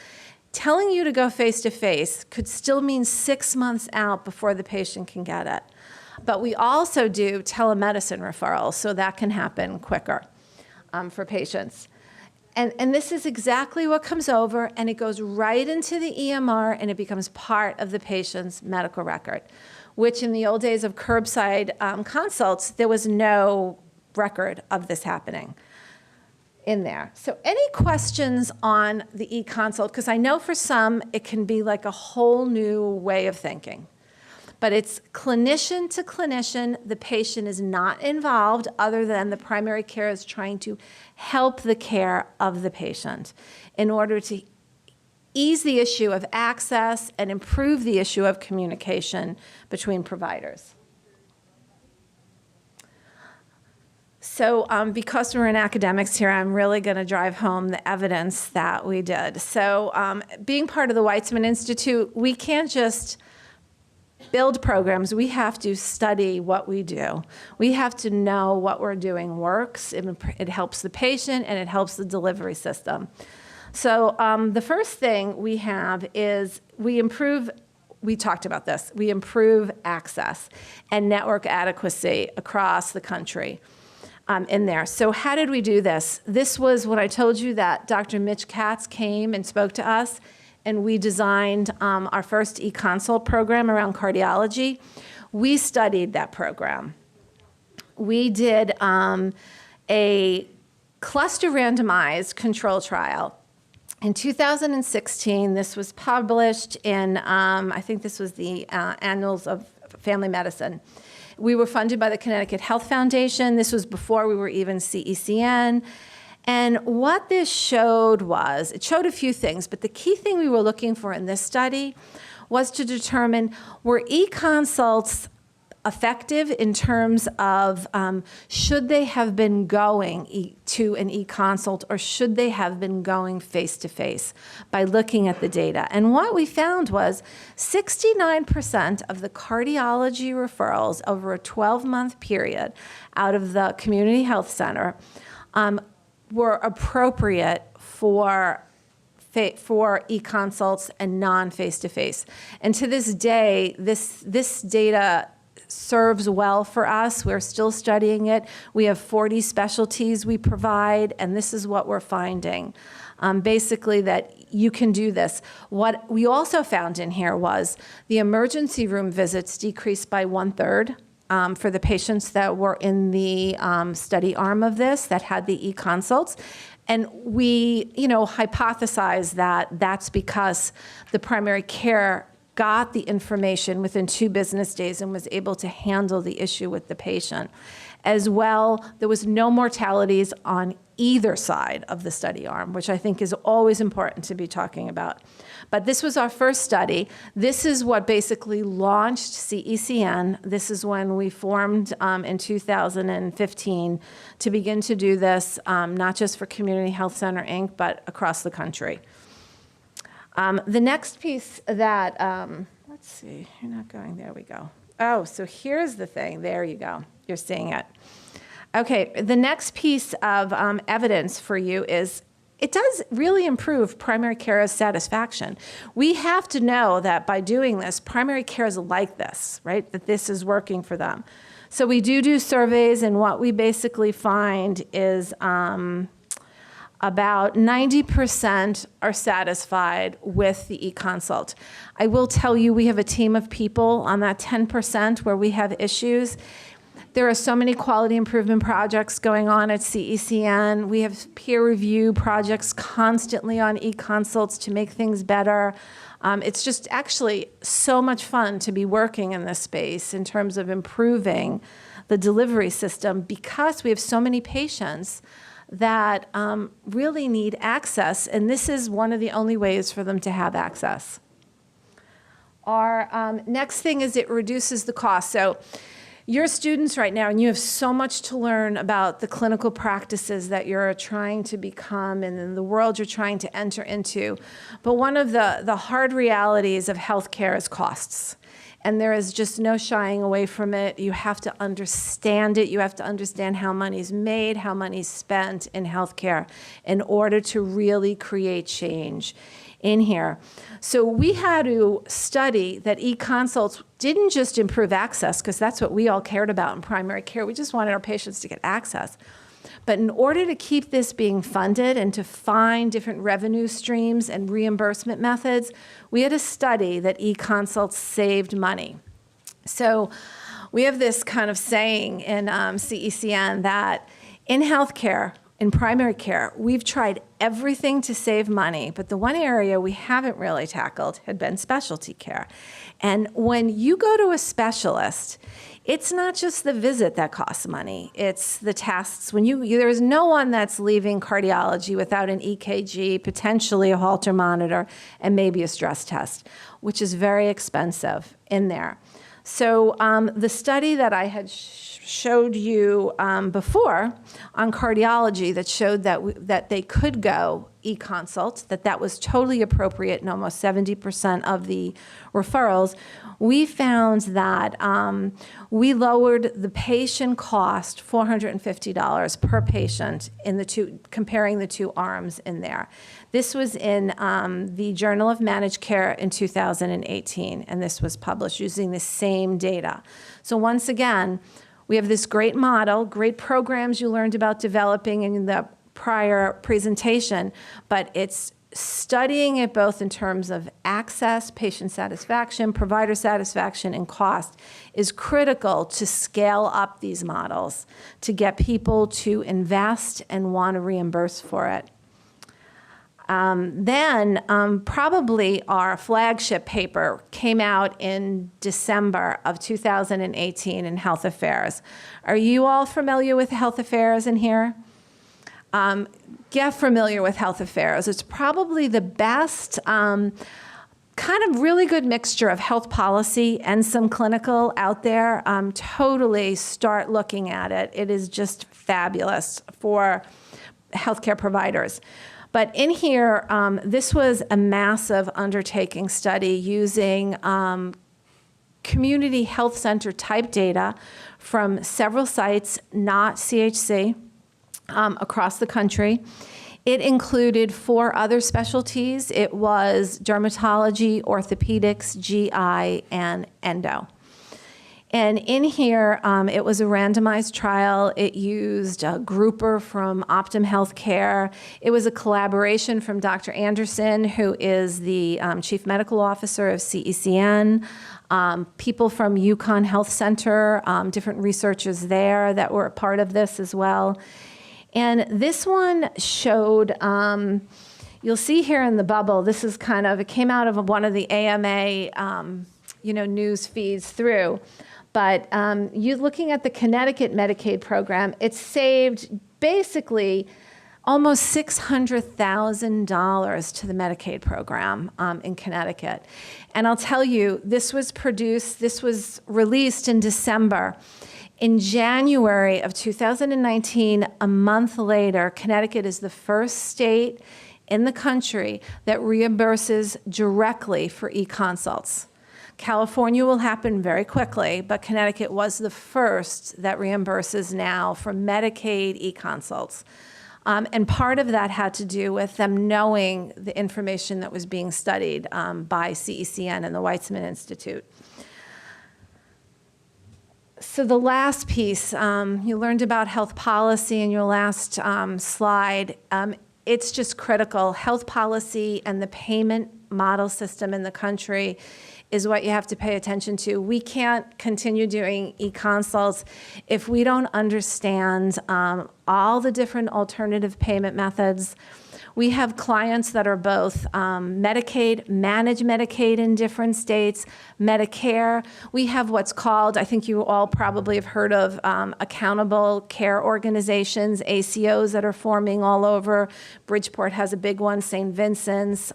telling you to go face-to-face could still mean 6 months out before the patient can get it. But we also do telemedicine referrals, so that can happen quicker for patients. And this is exactly what comes over, and it goes right into the EMR, and it becomes part of the patient's medical record, which in the old days of curbside consults, there was no record of this happening in there. So any questions on the e-consult? Because I know for some, it can be like a whole new way of thinking. But it's clinician to clinician. The patient is not involved other than the primary care is trying to help the care of the patient in order to ease the issue of access and improve the issue of communication between providers. So because we're in academics here, I'm really going to drive home the evidence that we did. So being part of the Weizmann Institute, we can't just build programs. We have to study what we do. We have to know what we're doing works. It helps the patient, and it helps the delivery system. So the first thing we have is we talked about this, we improve access and network adequacy across the country. In there. So how did we do this? This was what I told you, that Dr. Mitch Katz came and spoke to us, and we designed our first e-consult program around cardiology. We studied that program. We did a cluster randomized control trial. In 2016, this was published in, I think this was the Annals of Family Medicine. We were funded by the Connecticut Health Foundation. This was before we were even CECN. And what this showed was, it showed a few things, but the key thing we were looking for in this study was to determine, were e-consults effective in terms of should they have been going to an e-consult, or should they have been going face-to-face by looking at the data. And what we found was 69% of the cardiology referrals over a 12-month period out of the community health center were appropriate for e-consults and non-face-to-face. And to this day, this data serves well for us. We're still studying it. We have 40 specialties we provide, and this is what we're finding. Basically that you can do this. What we also found in here was the emergency room visits decreased by 1/3 for the patients that were in the study arm of this that had the e-consults. And we, hypothesize that that's because the primary care got the information within 2 business days and was able to handle the issue with the patient. As well, there was no mortalities on either side of the study arm, which I think is always important to be talking about. But this was our first study. This is what basically launched CECN. This is when we formed in 2015 to begin to do this, not just for Community Health Center, Inc., but across the country. The next piece that, let's see, you're not going, there we go. Oh, so here's the thing, there you go, you're seeing it. Okay, the next piece of evidence for you is it does really improve primary care satisfaction. We have to know that by doing this, primary care is like this, right? That this is working for them. So we do surveys, and what we basically find is about 90% are satisfied with the e-consult. I will tell you, we have a team of people on that 10% where we have issues. There are so many quality improvement projects going on at CECN. We have peer review projects constantly on e-consults to make things better. It's just actually so much fun to be working in this space in terms of improving the delivery system, because we have so many patients that really need access, and this is one of the only ways for them to have access. Our next thing is it reduces the cost. So you're students right now, and you have so much to learn about the clinical practices that you're trying to become and in the world you're trying to enter into. But one of the hard realities of healthcare is costs. And there is just no shying away from it. You have to understand it. You have to understand how money's made, how money's spent in healthcare in order to really create change in here. So we had to study that e-consults didn't just improve access, because that's what we all cared about in primary care. We just wanted our patients to get access. But in order to keep this being funded and to find different revenue streams and reimbursement methods, we had a study that e-consults saved money. So we have this kind of saying in CECN that in healthcare, in primary care, we've tried everything to save money, but the one area we haven't really tackled had been specialty care. And when you go to a specialist, it's not just the visit that costs money, it's the tests. There's no one that's leaving cardiology without an EKG, potentially a Holter monitor, and maybe a stress test, which is very expensive in there. So the study that I had showed you before on cardiology that showed that they could go e-consult, that was totally appropriate in almost 70% of the referrals, we found that we lowered the patient cost $450 per patient comparing the two arms in there. This was in the Journal of Managed Care in 2018, and this was published using the same data. So once again, we have this great model, great programs you learned about developing in the prior presentation, but it's studying it both in terms of access, patient satisfaction, provider satisfaction, and cost is critical to scale up these models, to get people to invest and want to reimburse for it. Then probably our flagship paper came out in December of 2018 in Health Affairs. Are you all familiar with Health Affairs in here? Get familiar with Health Affairs. It's probably the best kind of really good mixture of health policy and some clinical out there. Totally start looking at it. It is just fabulous for healthcare providers. But in here, this was a massive undertaking study using community health center type data from several sites, not CHC, across the country. It included 4 other specialties. It was dermatology, orthopedics, GI, and endo. And in here, it was a randomized trial. It used a grouper from Optum Healthcare. It was a collaboration from Dr. Anderson, who is the Chief Medical Officer of CECN, people from UConn Health Center, different researchers there that were a part of this as well. And this one showed, you'll see here in the bubble, this is it came out of one of the AMA, news feeds through. But you looking at the Connecticut Medicaid program, it saved basically almost $600,000 to the Medicaid program in Connecticut. And I'll tell you, this was released in December. In January of 2019, a month later, Connecticut is the first state in the country that reimburses directly for e-consults. California will happen very quickly, but Connecticut was the first that reimburses now for Medicaid e-consults. And part of that had to do with them knowing the information that was being studied by CECN and the Weizmann Institute. So the last piece, you learned about health policy in your last slide. It's just critical. Health policy and the payment model system in the country is what you have to pay attention to. We can't continue doing e-consults if we don't understand all the different alternative payment methods. We have clients that are both Medicaid, manage Medicaid in different states, Medicare. We have what's called, I think you all probably have heard of accountable care organizations, ACOs that are forming all over. Bridgeport has a big one, St. Vincent's.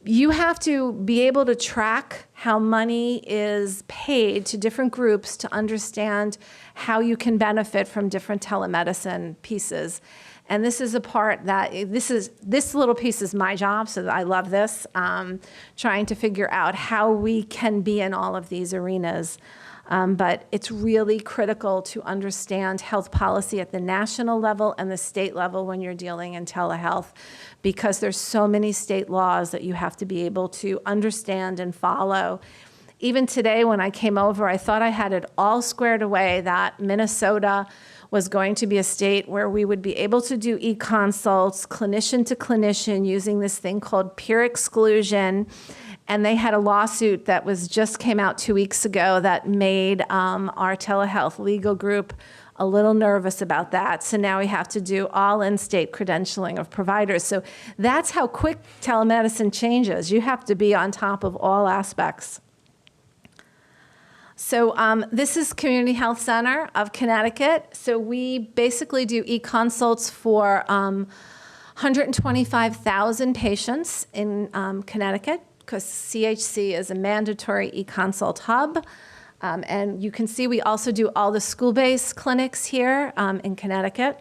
You have to be able to track how money is paid to different groups to understand how you can benefit from different telemedicine pieces. And this is a part that, this little piece is my job, so I love this, trying to figure out how we can be in all of these arenas. But it's really critical to understand health policy at the national level and the state level when you're dealing in telehealth, because there's so many state laws that you have to be able to understand and follow. Even today when I came over, I thought I had it all squared away that Minnesota was going to be a state where we would be able to do e-consults, clinician to clinician, using this thing called peer exclusion. And they had a lawsuit that just came out 2 weeks ago that made our telehealth legal group a little nervous about that. So now we have to do all in-state credentialing of providers. So that's how quick telemedicine changes. You have to be on top of all aspects. So this is Community Health Center of Connecticut. So we basically do e-consults for 125,000 patients in Connecticut, because CHC is a mandatory e-consult hub. And you can see we also do all the school-based clinics here in Connecticut.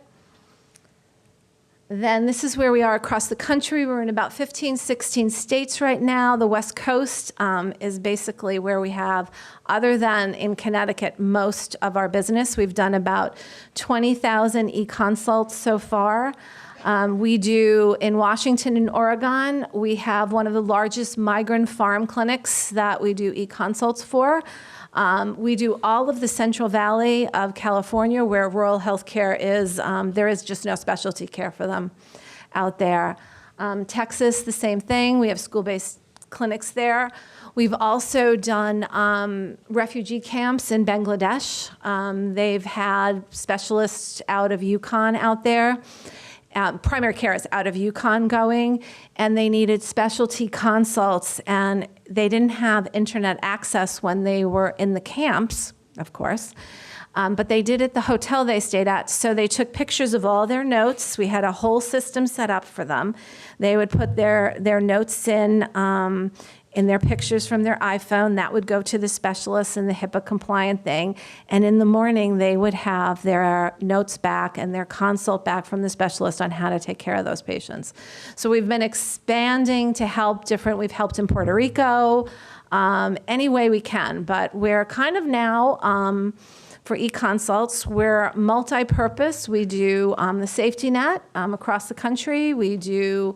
Then this is where we are across the country. We're in about 15, 16 states right now. The West Coast is basically where we have, other than in Connecticut, most of our business. We've done about 20,000 e-consults so far. We do, in Washington and Oregon, we have one of the largest migrant farm clinics that we do e-consults for. We do all of the Central Valley of California, where rural health care is. There is just no specialty care for them out there. Texas, the same thing. We have school-based clinics there. We've also done refugee camps in Bangladesh. They've had specialists out of Yukon out there. Primary care is out of Yukon going, and they needed specialty consults, and they didn't have internet access when they were in the camps, of course, but they did at the hotel they stayed at. So they took pictures of all their notes. We had a whole system set up for them. They would put their notes in their pictures from their iPhone. That would go to the specialist in the HIPAA compliant thing. And in the morning, they would have their notes back and their consult back from the specialist on how to take care of those patients. So we've been expanding to help we've helped in Puerto Rico, any way we can. But we're kind of now, for e-consults, we're multi-purpose. We do the safety net across the country. We do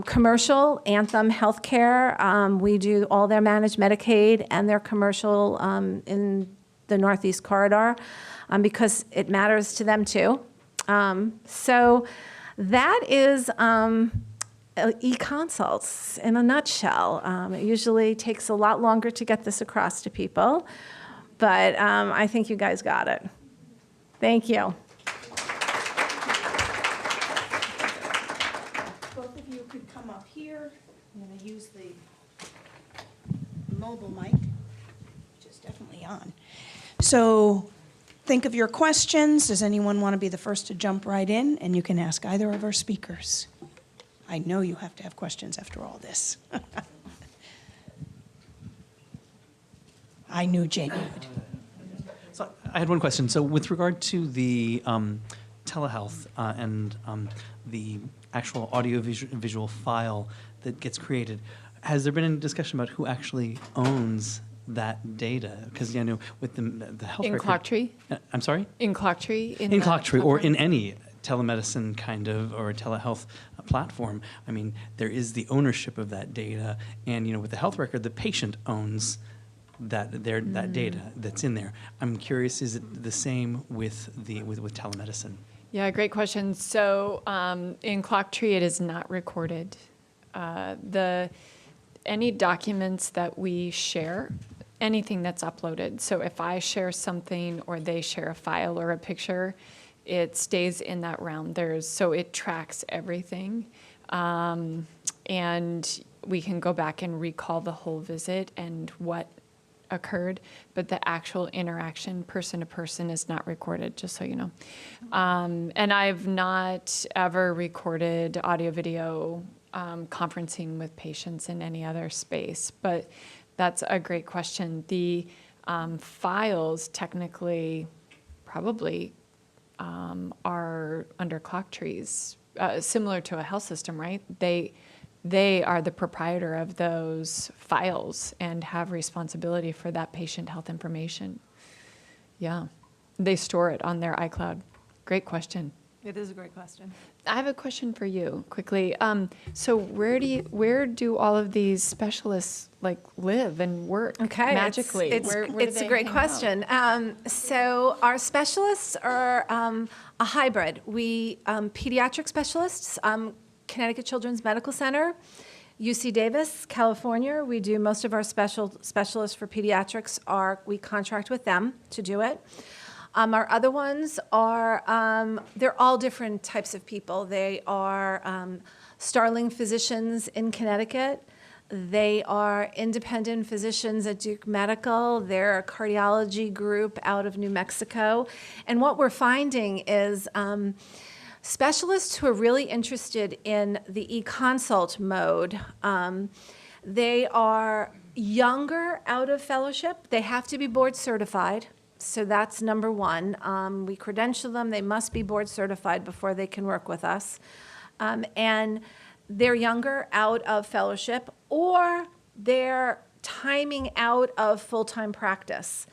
commercial, Anthem Healthcare. We do all their managed Medicaid and their commercial in the Northeast Corridor because it matters to them too. So that is e-consults in a nutshell. It usually takes a lot longer to get this across to people, but I think you guys got it. Thank you. Come up here. I'm going to use the mobile mic, which is definitely on. So think of your questions. Does anyone want to be the first to jump right in? And you can ask either of our speakers. I know you have to have questions after all this. I knew Jane would. So I had one question. So with regard to the telehealth and the actual audio-visual file that gets created, has there been any discussion about who actually owns that data? Because, you know, with the health In record... Clocktree? I'm sorry? In Clocktree? In Clocktree, or in any telemedicine kind of, or telehealth platform. I mean, there is the ownership of that data, and, you know, with the health record, the patient owns that data that's in there. I'm curious, is it the same with telemedicine? Yeah, great question. So in Clocktree, it is not recorded. Any documents that we share, anything that's uploaded. So if I share something or they share a file or a picture, it stays in that realm. So it tracks everything. And we can go back and recall the whole visit and what occurred, but the actual interaction person to person is not recorded, just so you know. And I've not ever recorded audio video conferencing with patients in any other space, but that's a great question. The files technically probably are under Clocktree's, similar to a health system, right? They are the proprietor of those files and have responsibility for that patient health information. Yeah, they store it on their iCloud. Great question. It is a great question. I have a question for you quickly. So where do all of these specialists like live and work magically? It's Where do a they great hang out? question. So our specialists are a hybrid. We pediatric specialists, Connecticut Children's Medical Center, UC Davis, California. We do most of our specialists for pediatrics we contract with them to do it. Our other ones are, they're all different types of people. They are Starling physicians in Connecticut. They are independent physicians at Duke Medical. They're a cardiology group out of New Mexico. And what we're finding is specialists who are really interested in the e-consult mode, they are younger out of fellowship. They have to be board certified. So that's number one. We credential them. They must be board certified before they can work with us. And they're younger out of fellowship, or they're timing out of full-time practice.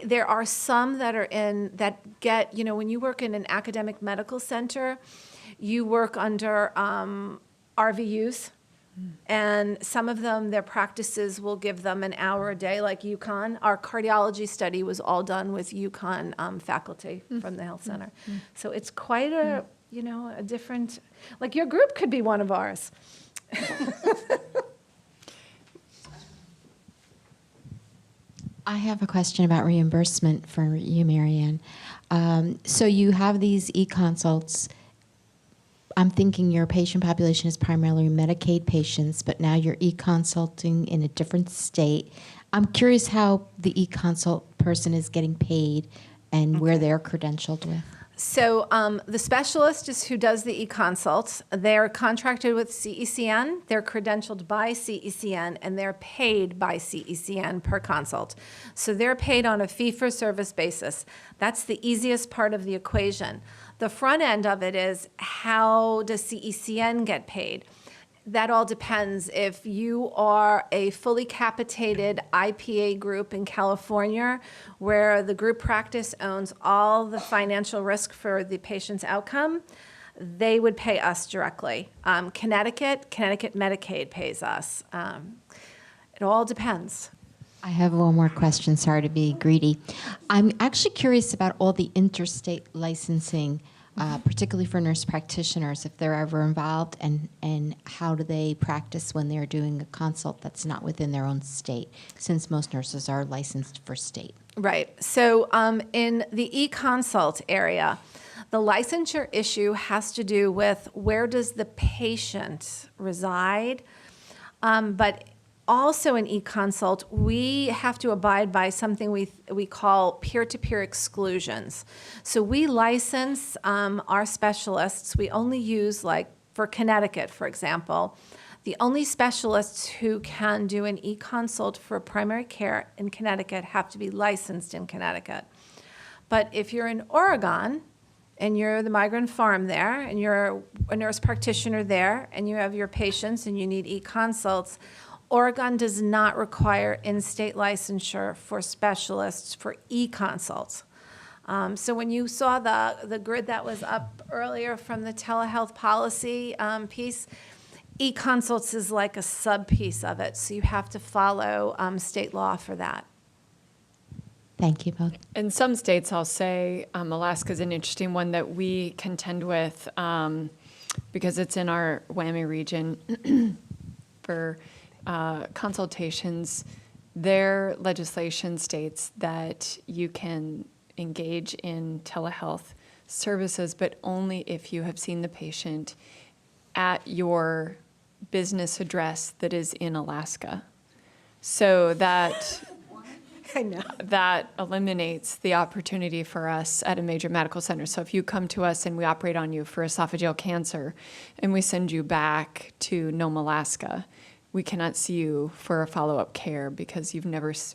There are some that get, when you work in an academic medical center, you work under RVUs. And some of them, their practices will give them an hour a day, like UConn. Our cardiology study was all done with UConn faculty from the health center. So it's quite a different, like your group could be one of ours. I have a question about reimbursement for you, Marianne. So you have these e-consults. I'm thinking your patient population is primarily Medicaid patients, but now you're e-consulting in a different state. I'm curious how the e-consult person is getting paid and where they're credentialed with. So the specialist is who does the e-consults. They're contracted with CECN. They're credentialed by CECN, and they're paid by CECN per consult. So they're paid on a fee-for-service basis. That's the easiest part of the equation. The front end of it is, how does CECN get paid? That all depends. If you are a fully capitated IPA group in California, where the group practice owns all the financial risk for the patient's outcome, they would pay us directly. Connecticut Medicaid pays us. It all depends. I have one more question. Sorry to be greedy. I'm actually curious about all the interstate licensing, particularly for nurse practitioners, if they're ever involved, and how do they practice when they're doing a consult that's not within their own state, since most nurses are licensed for state. Right. So in the e-consult area, the licensure issue has to do with where does the patient reside, but also in e-consult, we have to abide by something we call peer-to-peer exclusions. So we license our specialists. We only use, like for Connecticut, for example, the only specialists who can do an e-consult for primary care in Connecticut have to be licensed in Connecticut. But if you're in Oregon, and you're the migrant farm there, and you're a nurse practitioner there, and you have your patients and you need e-consults, Oregon does not require in-state licensure for specialists for e-consults. So when you saw the grid that was up earlier from the telehealth policy piece, e-consults is like a sub-piece of it, so you have to follow state law for that. Thank you both. In some states, I'll say Alaska's an interesting one that we contend with because it's in our WWAMI region for consultations. Their legislation states that you can engage in telehealth services, but only if you have seen the patient at your business address that is in Alaska. So that I know. that eliminates the opportunity for us at a major medical center. So if you come to us and we operate on you for esophageal cancer and we send you back to Nome, Alaska, we cannot see you for a follow-up care because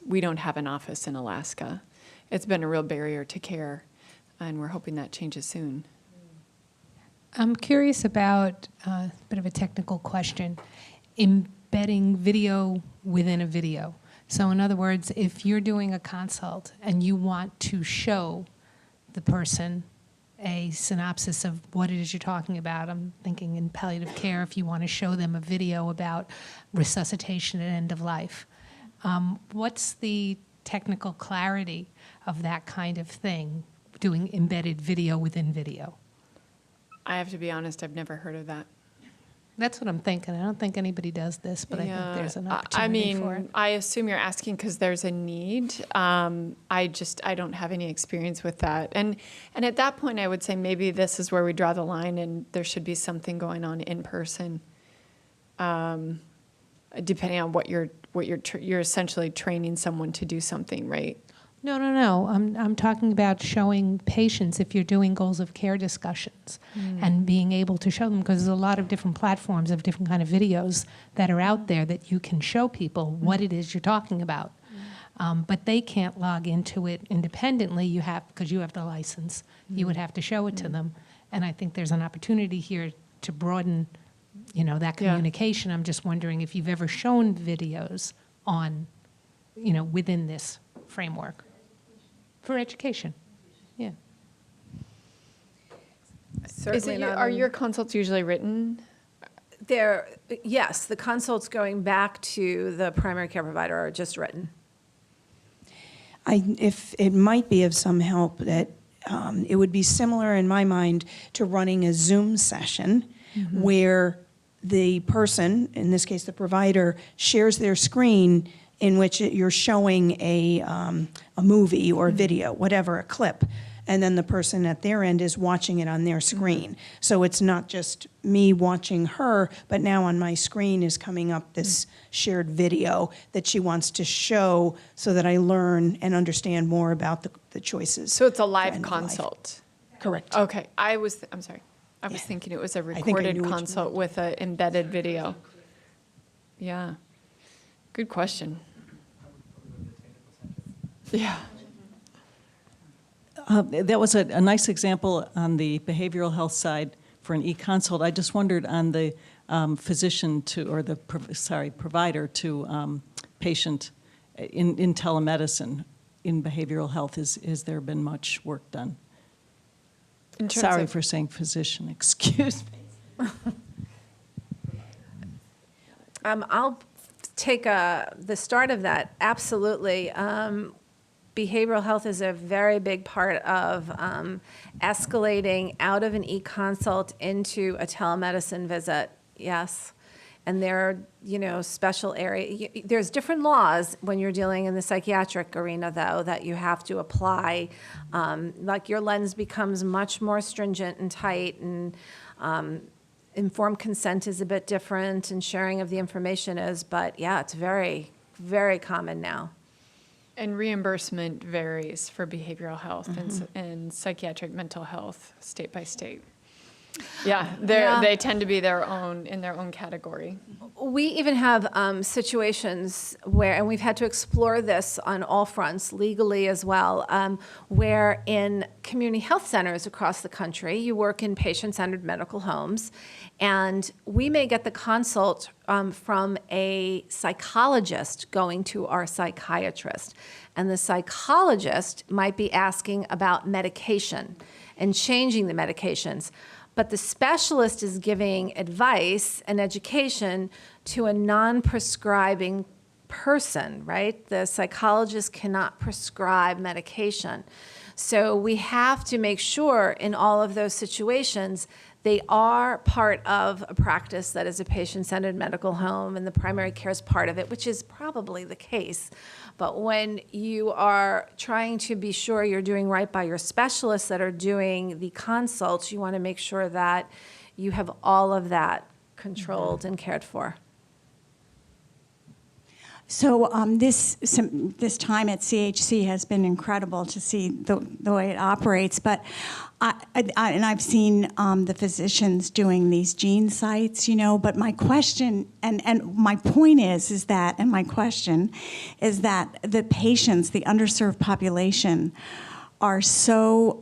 we don't have an office in Alaska. It's been a real barrier to care, and we're hoping that changes soon. I'm curious about a bit of a technical question, embedding video within a video. So in other words, if you're doing a consult and you want to show the person a synopsis of what it is you're talking about. I'm thinking in palliative care, if you want to show them a video about resuscitation at end of life. What's the technical clarity of that kind of thing, doing embedded video within video? I have to be honest, I've never heard of that. That's what I'm thinking. I don't think anybody does this, but I think there's an opportunity for it. I assume you're asking because there's a need. I don't have any experience with that. And at that point, I would say maybe this is where we draw the line, and there should be something going on in person, depending on what you're essentially training someone to do something, right? No. I'm talking about showing patients if you're doing goals of care discussions and being able to show them, because there's a lot of different platforms of different kind of videos that are out there that you can show people what it is you're talking about. But they can't log into it independently. Because you have the license, you would have to show it to them. And I think there's an opportunity here to broaden, that communication. I'm just wondering if you've ever shown videos on, within this framework. For education, yeah. Are your consults usually written? Yes, the consults going back to the primary care provider are just written. If it might be of some help, that it would be similar in my mind to running a Zoom session where the person, in this case the provider, shares their screen in which you're showing a movie or a video, whatever, a clip, and then the person at their end is watching it on their screen. So it's not just me watching her, but now on my screen is coming up this shared video that she wants to show so that I learn and understand more about the choices. So it's a for live end of life. consult? Correct. Okay, I'm sorry. I was thinking it was a recorded knew what you consult with an embedded video. Yeah, good question. Yeah. That was a nice example on the behavioral health side for an e-consult. I just wondered on the physician to, or the provider to patient in telemedicine in behavioral health. Has there been much work done? In terms Sorry of- for saying physician. Excuse me. I'll take the start of that. Absolutely. Behavioral health is a very big part of escalating out of an e-consult into a telemedicine visit, yes. And there are, special area. There's different laws when you're dealing in the psychiatric arena, though, that you have to apply. Like your lens becomes much more stringent and tight, and informed consent is a bit different, and sharing of the information is. But yeah, it's very, very common now. And reimbursement varies for behavioral health and psychiatric mental health, state by state. Yeah, they tend to be in their own category. We even have situations where, and we've had to explore this on all fronts, legally as well, where in community health centers across the country, you work in patient-centered medical homes, and we may get the consult from a psychologist going to our psychiatrist. And the psychologist might be asking about medication and changing the medications. But the specialist is giving advice and education to a non-prescribing person, right? The psychologist cannot prescribe medication. So we have to make sure in all of those situations they are part of a practice that is a patient-centered medical home, and the primary care is part of it, which is probably the case. But when you are trying to be sure you're doing right by your specialists that are doing the consults, you want to make sure that you have all of that controlled and cared for. So this time at CHC has been incredible to see the way it operates. But I've seen the physicians doing these gene sites, But my question and my point is that my question is that the patients, the underserved population, are so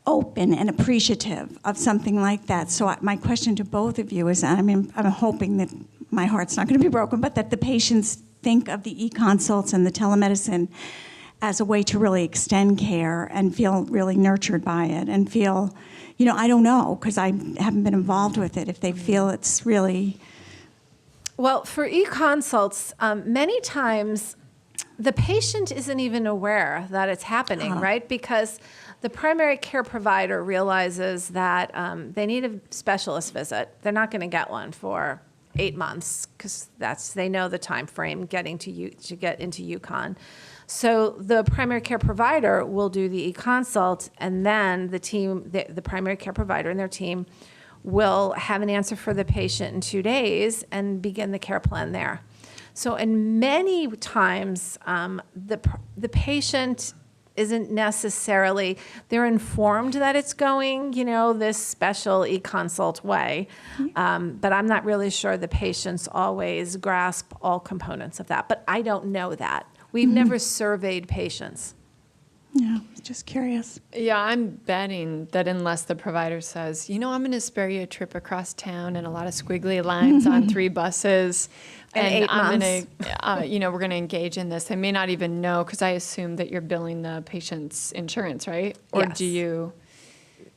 open and appreciative of something like that. So my question to both of you is, I'm hoping that my heart's not going to be broken, but that the patients think of the e-consults and the telemedicine as a way to really extend care and feel really nurtured by it and feel, I don't know, because I haven't been involved with it, if they feel it's really... Well, for e-consults, many times the patient isn't even aware that it's happening, right? Because the primary care provider realizes that they need a specialist visit. They're not going to get one for 8 months because they know the time frame getting to get into UConn. So the primary care provider will do the e-consult, and then the primary care provider and their team will have an answer for the patient in 2 days and begin the care plan there. So, in many times, the patient isn't necessarily, they're informed that it's going, this special e-consult way, but I'm not really sure the patients always grasp all components of that. But I don't know that. We've never surveyed patients. Yeah, just curious. Yeah, I'm betting that unless the provider says, I'm going to spare you a trip across town and a lot of squiggly lines on 3 buses, And 8 I'm months. going to, we're going to engage in this. They may not even know, because I assume that you're billing the patient's insurance, right? Or Yes. do you?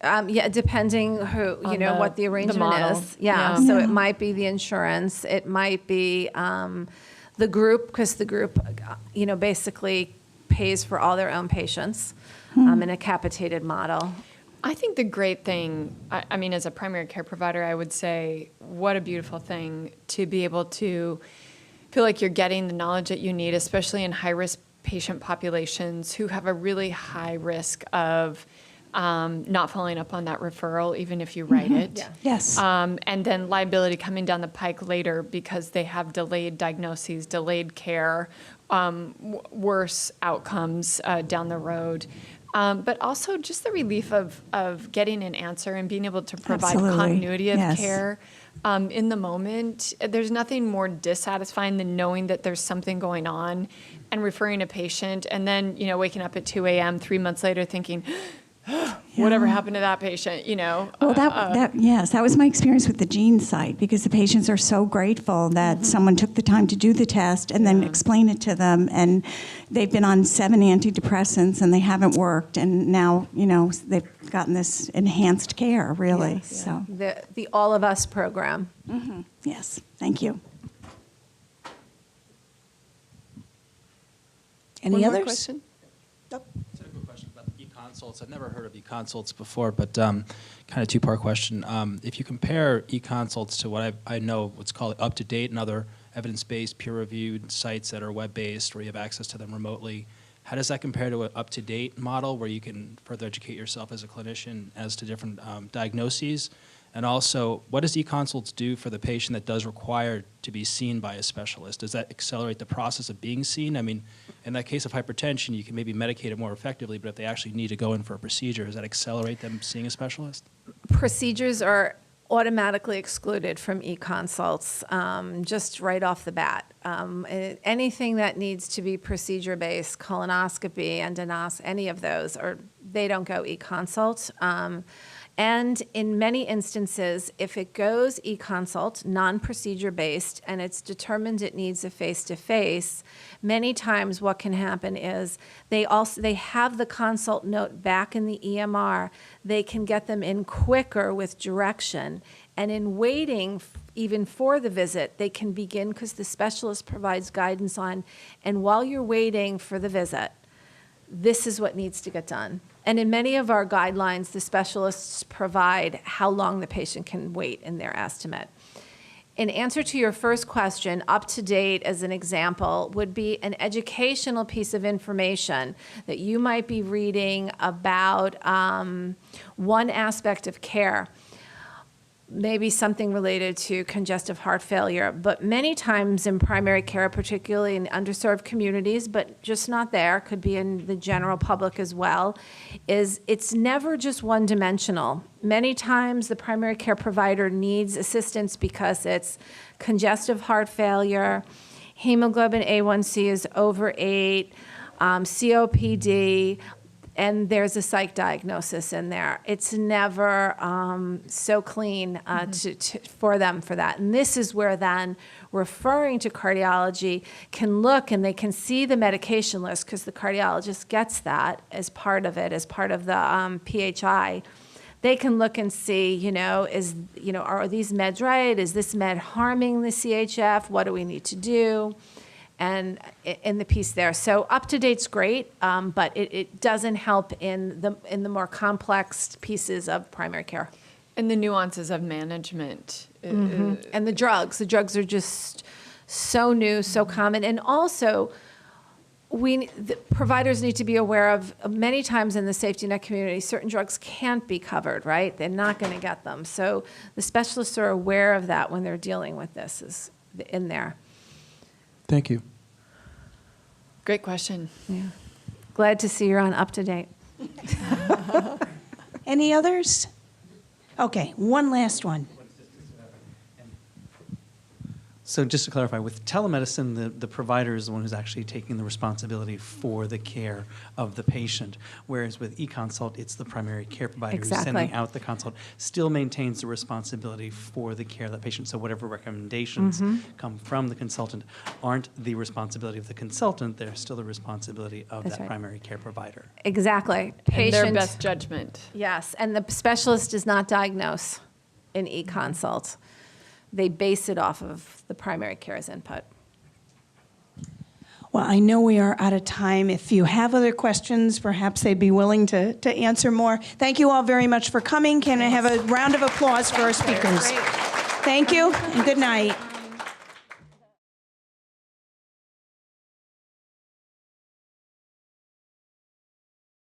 Yeah, depending On what the arrangement model. is. Yeah, so it might be the insurance. It might be the group, because the group, basically pays for all their own patients in a capitated model. I think the great thing, I mean, as a primary care provider, I would say, what a beautiful thing to be able to feel like you're getting the knowledge that you need, especially in high-risk patient populations who have a really high risk of not following up on that referral, even if you write it. Yeah. Yes. And then liability coming down the pike later because they have delayed diagnoses, delayed care, worse outcomes down the road. But also just the relief of getting an answer and being able to provide Absolutely. continuity of Yes. care in the moment. There's nothing more dissatisfying than knowing that there's something going on and referring a patient and then, waking up at 2 a.m. 3 months later thinking, whatever happened to that patient, Well, that was my experience with the gene site, because the patients are so grateful that someone took the time to do the test and then explain it to them. And they've been on 7 antidepressants and they haven't worked. And now, they've gotten this enhanced care, really. Yes. So, The All of Us program. yes, thank you. One Any more others? question? Just a quick question about e-consults. I've never heard of e-consults before, but kind of two-part question. If you compare e-consults to what I know what's called up-to-date and other evidence-based, peer-reviewed sites that are web-based where you have access to them remotely, how does that compare to an up-to-date model where you can further educate yourself as a clinician as to different diagnoses? And also, what does e-consults do for the patient that does require to be seen by a specialist? Does that accelerate the process of being seen? I mean, in that case of hypertension, you can maybe medicate it more effectively, but if they actually need to go in for a procedure, does that accelerate them seeing a specialist? Procedures are automatically excluded from e-consults, just right off the bat. Anything that needs to be procedure-based, colonoscopy, endonoscopy, any of those, they don't go e-consult. And in many instances, if it goes e-consult, non-procedure based, and it's determined it needs a face-to-face, many times what can happen is they have the consult note back in the EMR. They can get them in quicker with direction. And in waiting even for the visit, they can begin, because the specialist provides guidance on, and while you're waiting for the visit, this is what needs to get done. And in many of our guidelines, the specialists provide how long the patient can wait in their estimate. In answer to your first question, up to date, as an example, would be an educational piece of information that you might be reading about one aspect of care. Maybe something related to congestive heart failure, but many times in primary care, particularly in underserved communities, but just not there, could be in the general public as well, is it's never just one-dimensional. Many times the primary care provider needs assistance because it's congestive heart failure, hemoglobin A1C is over 8, COPD, and there's a psych diagnosis in there. It's never so clean for them for that. And this is where then referring to cardiology can look and they can see the medication list, because the cardiologist gets that as part of it, as part of the PHI. They can look and see, are these meds right? Is this med harming the CHF? What do we need to do? And in the piece there. So up-to-date's great, but it doesn't help in the more complex pieces of primary care. And the nuances of management. And the drugs are just so new, so common. And also, the providers need to be aware of, many times in the safety net community, certain drugs can't be covered, right? They're not going to get them. So the specialists are aware of that when they're dealing with this is in there. Thank you. Great question. Yeah. Glad to see you're on up to date. Any others? Okay, one last one. So just to clarify, with telemedicine, the provider is the one who's actually taking the responsibility for the care of the patient, whereas with e-consult, it's the primary care provider who's sending out the consult, still maintains the responsibility for the care of that patient. So whatever recommendations come from the consultant aren't the responsibility of the consultant, they're still the responsibility of that primary care provider. Exactly. And their best judgment. Yes, and the specialist does not diagnose in e-consult. They base it off of the primary care's input. Well, I know we are out of time. If you have other questions, perhaps they'd be willing to answer more. Thank you all very much for coming. Can I have a round of applause for our speakers? Thank you, and good night.